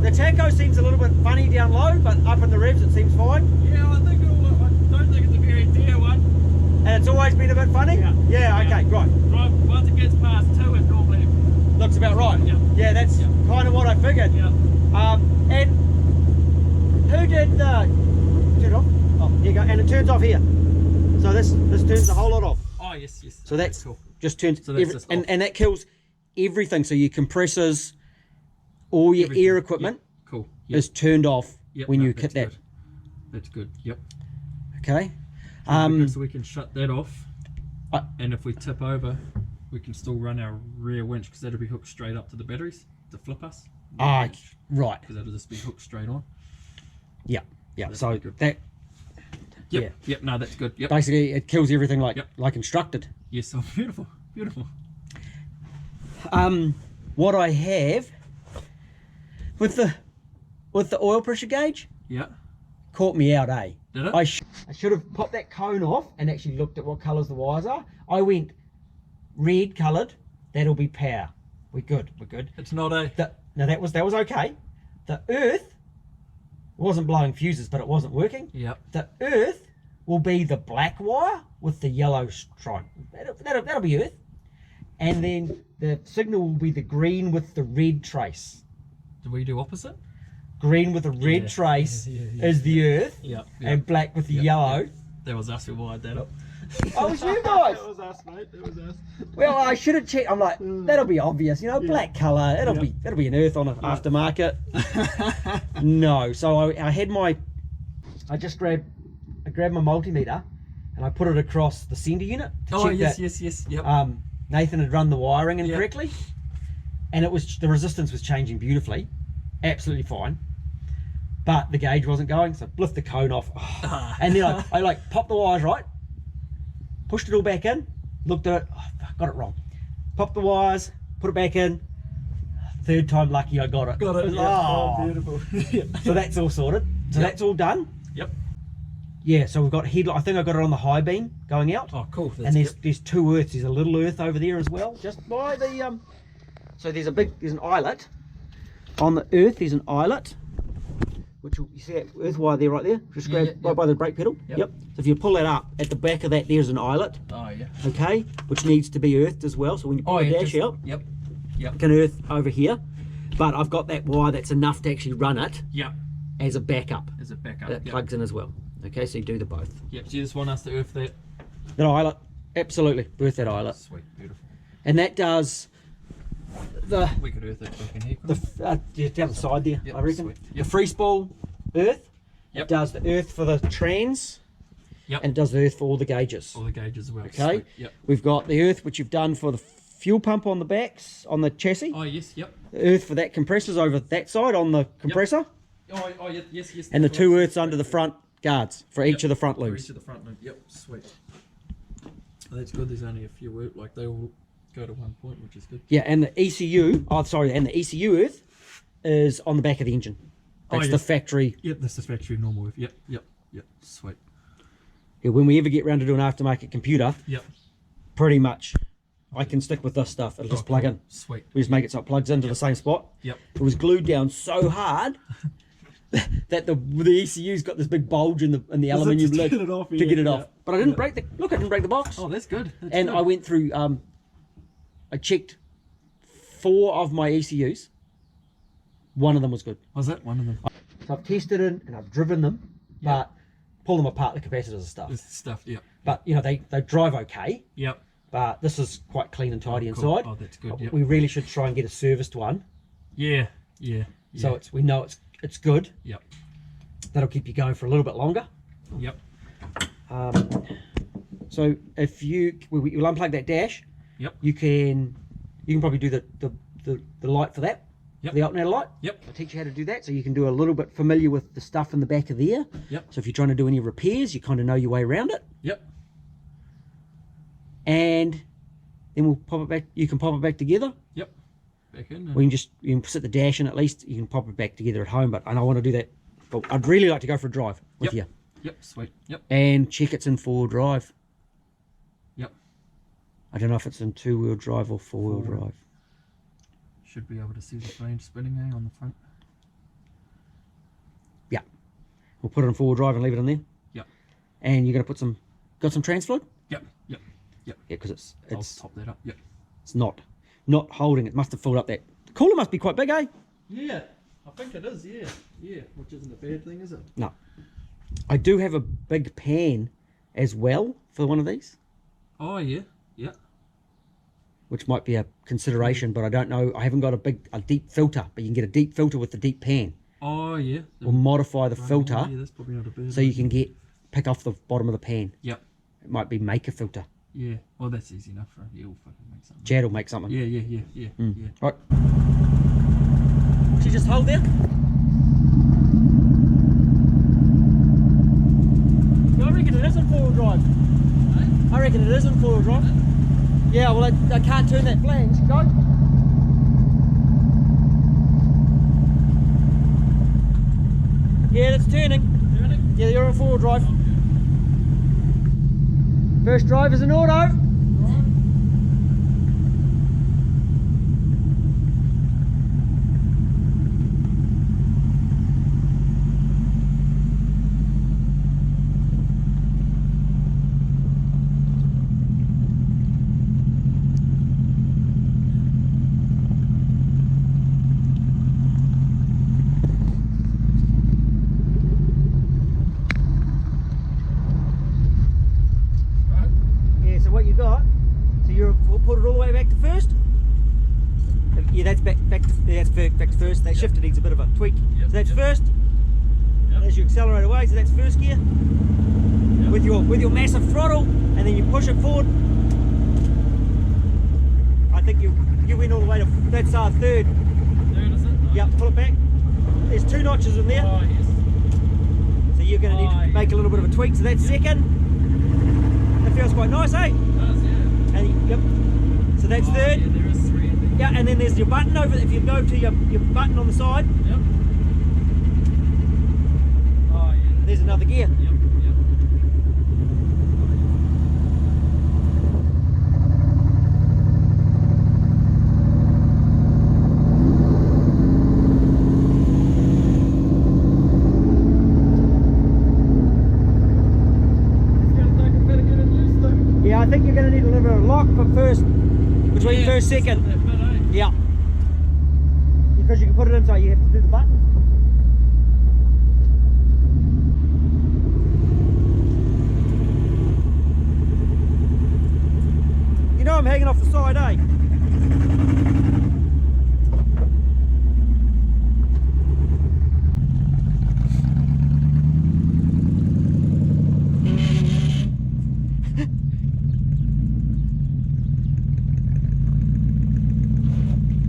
The tacho seems a little bit funny down low, but up in the revs it seems fine. Yeah, I think it'll. I don't think it's a very dear one. And it's always been a bit funny? Yeah. Okay, right. Right. Once it gets past 2, it normally. Looks about right. Yep. Yeah, that's Yep. kind of what I figured. Yep. And who did the turn it off? Oh, here you go. And it turns off here. So this turns the whole lot off. Oh yes, yes. So that's cool. just turns So that's just off. and that kills everything. So your compressors, all your Everything. air equipment Yep. Cool. Yep. is turned off Yep, when no, you that's hit that. good. That's good. Yep. Okay. So we can shut that off, I- and if we tip over, we can still run our rear winch because that'll be hooked straight up to the batteries to flip us. right. Because that'll just be hooked straight on. Yeah. That's So good. that Yep. Yeah. Yep. No, that's good. Yep. basically it kills everything like Yep. instructed. Yes. Oh, beautiful. Beautiful. What I have with the oil pressure gauge Yeah. caught me out, eh? Did it? I should have popped that cone off and actually looked at what colours the wires are. I went red coloured. That'll be power. We're good. We're good. It's not a. Now that was okay. The earth wasn't blowing fuses, but it wasn't working. Yep. The earth will be the black wire with the yellow stripe. That'll be earth. And then the signal will be the green with the red trace. Do we do opposite? Green with a red trace is the earth, and black with the yellow. That was us who wired that up. Oh, it was you guys. That was us, mate. That was us. Well, I should have checked. I'm like, that'll be obvious, you know, black colour. That'll be an earth on an aftermarket. No, so I just grabbed my multimeter and I put it across the sender unit to check that. Yes. Yep. Nathan had run the wiring in correctly, and the resistance was changing beautifully, absolutely fine. But the gauge wasn't going, so lift the cone off, and then I like popped the wires right, pushed it all back in, looked at it, got it wrong, popped the wires, put it back in. Third time lucky, I got it. Got it. Oh, beautiful. So that's all sorted. So that's all done. Yep. Yeah, so we've got headlight. I think I got it on the high beam going out. Oh, cool. And there's two earths. There's a little earth over there as well, just by the So there's an eyelet on the earth. There's an eyelet, which you see that earth wire there, right there. Just grab right by the brake pedal. Yep. So if you pull that up, at the back of that, there's an eyelet. Oh yeah. Okay, which needs to be earthed as well. So when you pull the dash out, Yep. you can earth over here. But I've got that wire that's enough to actually run it. Yep. As a backup. As a backup. That plugs in as well. Okay, so you do the both. Yep. So you just want us to earth that? That eyelet, absolutely, earth that eyelet. Sweet, beautiful. And that does the We could earth it back in here. down the side there, Yep, I reckon. sweet. The free spool earth. Yep. It does the earth for the trans. Yep. And it does the earth for all the gauges. All the gauges as well. Okay. Sweet. Yep. We've got the earth which you've done for the fuel pump on the backs on the chassis. Oh yes. Yep. The earth for that compressor's over that side on the compressor. Oh yes. And the two earths under the front guards for each of the front For loops. each of the front loop. Yep. Sweet. Oh, that's good. There's only a few work. Like they all go to one point, which is good. Yeah, and the ECU. Oh, sorry, and the ECU earth is on the back of the engine. That's the factory. Yep. That's the factory normal earth. Yep. Sweet. Yeah, when we ever get round to do an aftermarket computer, Yep. pretty much I can stick with this stuff. It'll just plug in. Sweet. We just make it so it plugs into the same spot. Yep. It was glued down so hard that the ECU's got this big bulge in the aluminium lid to get it off. to get it off. But I didn't break the I didn't break the box. Oh, that's good. That's And good. I went through I checked 4 of my ECUs. One of them was good. Was that one of them? So I've tested it and I've driven them, but pull them apart, the capacitors and stuff. This stuff. Yep. But you know they drive okay. Yep. But this is quite clean and tidy Cool. inside. Oh, that's good. Yep. We really should try and get a serviced one. Yeah. So we know it's good. Yep. That'll keep you going for a little bit longer. Yep. So if you'll unplug that dash, Yep. you can probably do the light for that. Yep. The alternator light. Yep. I'll teach you how to do that, so you can do a little bit familiar with the stuff in the back of there. Yep. So if you're trying to do any repairs, you kind of know your way around it. Yep. And then we'll pop it back. You can pop it back together. Yep. Back in. We can you can sit the dash in at least. You can pop it back together at home, but I want to do that. But I'd really like to go for a drive with you Yep. Sweet. Yep. and check it's in 4-wheel drive. Yep. I don't know if it's in 2-wheel drive or 4-wheel drive. Should be able to see the flange spinning on the front. Yeah, we'll put it in 4-wheel drive and leave it in there. Yep. And you're gonna got some trans fluid? Yep. Yep. Yeah, because it's I'll top that up. Yep. it's not holding. It must have filled up that. The cooler must be quite big, eh? Yeah. I think it is. Yeah. Which isn't a bad thing, is it? No. I do have a big pan as well for one of these, Oh yeah. Yeah. which might be a consideration, but I don't know. I haven't got a deep filter, but you can get a deep filter with the deep pan, Oh yeah. or modify the filter Yeah, that's probably not a bad. so you can pick off the bottom of the pan. Yep. It might be make a filter. Yeah. Well, that's easy enough for you. Will fucking make something. Chad will make something. Yeah. Right. Should you just hold there? Yeah, I reckon it is in 4-wheel drive. I reckon it is in 4-wheel drive. Yeah, well, I can't turn that flange. Go. Yeah, it's turning. Yeah, you're in 4-wheel drive. First drive is an auto. what you got, so we'll put it all the way back to first. Yeah, that's back to first. That shifter needs a bit of a tweak. Yep, So that's yep. first. Yep. As you accelerate away, so that's first gear. Yep. With your massive throttle, and then you push it forward. I think you went all the way to that's third. Third, is it? Yep, pull it back. There's 2 notches in there. Oh, yes. So you're going to need to yeah. make a little bit of a tweak. So that's second. That feels quite nice, eh? It does, yeah. And yep. So that's third. Yeah, there is 3, I think. Yeah, and then there's your button over. If you go to your button on the side, Yep. Oh, yeah. there's another gear. Yep, yep. Yeah, I think you're going to need a little bit of lock for first, between Yeah, first, second. that bit, eh? Yeah. Because you can put it inside, you have to do the button. You know I'm hanging off the side, eh?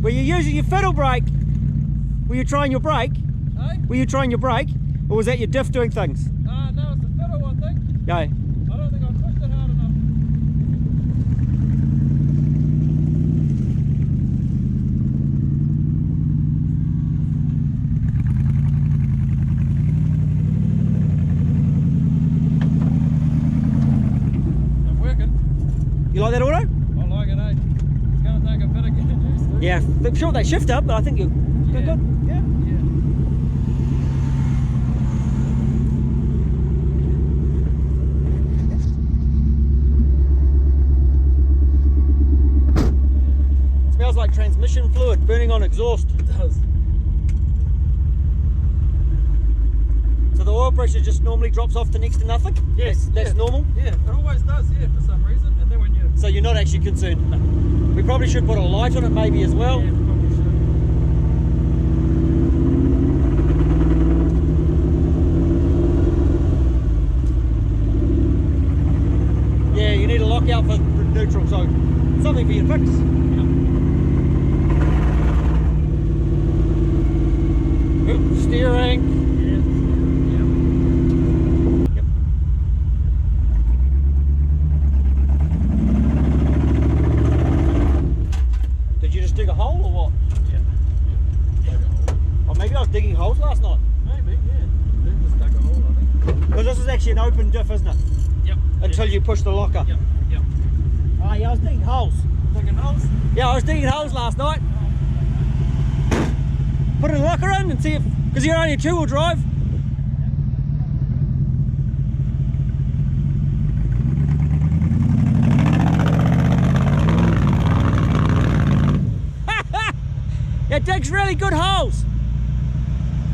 Were you using your fiddle brake? Were you trying your brake? Hey? Were you trying your brake? Or was that your diff doing things? No, it's the fiddle, I think. Yeah. I don't think I pushed it hard enough. It's working. You like that auto? I like it, eh? It's going to take a bit of getting used to. Yeah, I'm sure they shift up, but I think you're Yeah. good. Yeah. Yeah. Smells like transmission fluid burning on exhaust. It does. So the oil pressure just normally drops off to next to nothing? Yes, That's yeah. normal? Yeah, it always does, yeah, for some reason. And then when you... So you're not actually concerned? No. We probably should put a light on it maybe as well. Yeah, probably should. Yeah, you need a lockout for neutral, so something for you to fix. Yep. Oop, steering. Yeah. Yep. Did you just dig a hole or what? Yeah. Or maybe I was digging holes last night. Maybe, yeah. They just dug a hole, I think. Because this is actually an open diff, isn't it? Yep. Until you push the locker. Yep, yep. Oh yeah, I was digging holes. Digging holes? Yeah, I was digging holes last night. Put a locker in and see if, because you're only a 2-wheel drive. It digs really good holes.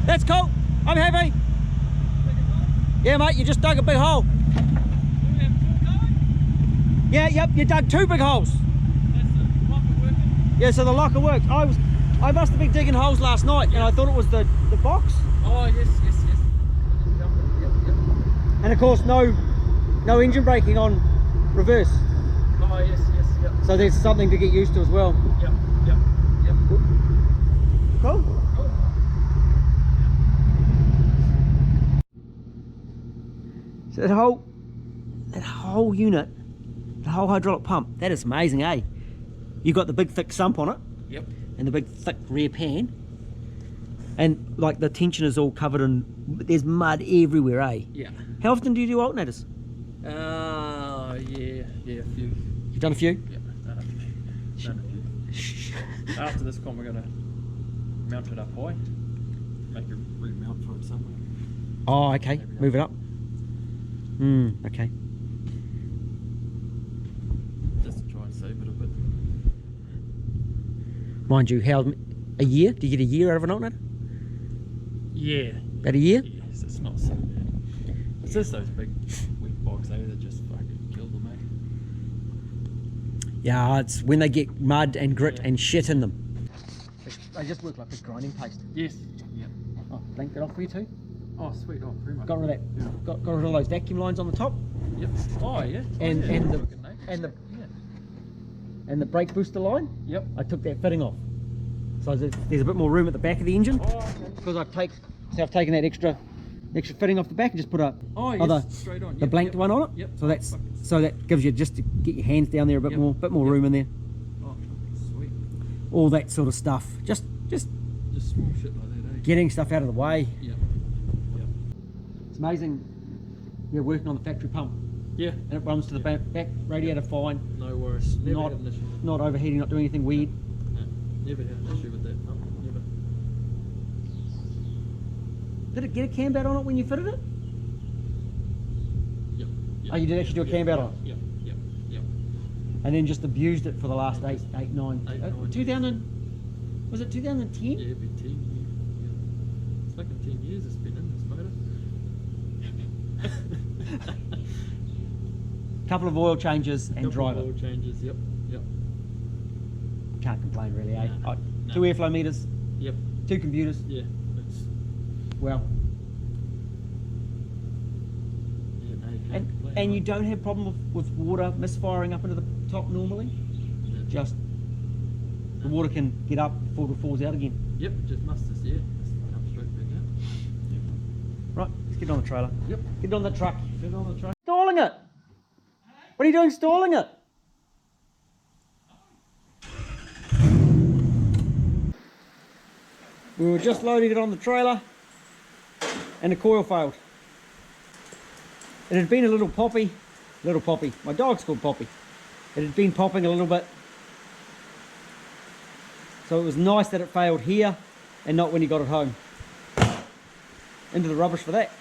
That's cool. I'm happy. Yeah, mate, you just dug a big hole. Do we have two going? Yeah, yep, you dug 2 big holes. That's the locker working? Yeah, so the locker works. I must have been digging holes last night, and I thought it was the box. Oh, yes, yes, yes. Yep, yep, yep. And of course, no engine braking on reverse. Oh, yes, yes, yep. So there's something to get used to as well. Yep, yep, yep. Cool. Cool. So that whole unit, the whole hydraulic pump, that is amazing, eh? You've got the big thick sump on it. Yep. And the big thick rear pan. And like the tension is all covered in, there's mud everywhere, eh? Yeah. How often do you do alternators? Yeah, a few. You've done a few? Yeah, done a few. After this con, we're gonna mount it up high. Make a remount for it somewhere. Oh, okay. Maybe Move it up. Okay. Just to try and save it a bit. Mind you, how, a year? Do you get a year out of an alternator? Yeah. About a year? Yes, it's not so bad. It's just those big wheat bogs, that just fucking kill them, eh? Yeah, it's when they get mud and grit and shit in them. They just work like a grinding paste. Yes. Yeah. Oh, blank that off for you too. Oh, sweet. Oh, very much. Got rid of that. Yeah. Got rid of those vacuum lines on the top. Yep. Oh, yeah. And yeah. and the Fucking nice. and the Yeah. and the brake booster line. Yep. I took that fitting off. So there's a bit more room at the back of the engine. Oh, okay. Because I've taken that extra fitting off the back and just put a Oh, yes. other Straight on. the Yep, blanked yep. one on it. Yep. So that gives you just to get your hands down there a bit Yep. more Yep. room in there. Oh, sweet. All that sort of stuff. Just Just small shit like that, eh? getting stuff out of the way. Yep. Yep. It's amazing. You're working on the factory pump Yeah. and it runs to the back radiator fine. No worries. Never Not- had an issue. Not overheating, not doing anything weird. No. Never had an issue with that. No, never. Did it get a cam out on it when you fitted it? Yep. Yep. Oh, you did actually do a cam out on it? Yep. Yep. Yep. And then just abused it for the last eight, nine. 9 2000, was it 2010? Yeah, it'd be 10 years. Yeah. It's fucking 10 years it's been in this motor. Couple of oil changes and Couple of driver. oil changes, yep. Yep. Can't complain really, eh? No, no. 2 airflow meters, Yep. 2 computers. Yeah. It's, Well, yeah, no, you can't and complain, you right? don't have problem with water misfiring up into the top normally. No. Just the water can get up before it falls out again. Yep, just musters, yeah. Just come straight back out. Yep. Right, let's get on the trailer. Yep. Get on the truck. Get on the truck. Stalling it. What are you doing stalling it? We were just loading it on the trailer and the coil failed. It had been a little poppy. My dog's called Poppy. It had been popping a little bit. So it was nice that it failed here and not when you got it home. Into the rubbish for that.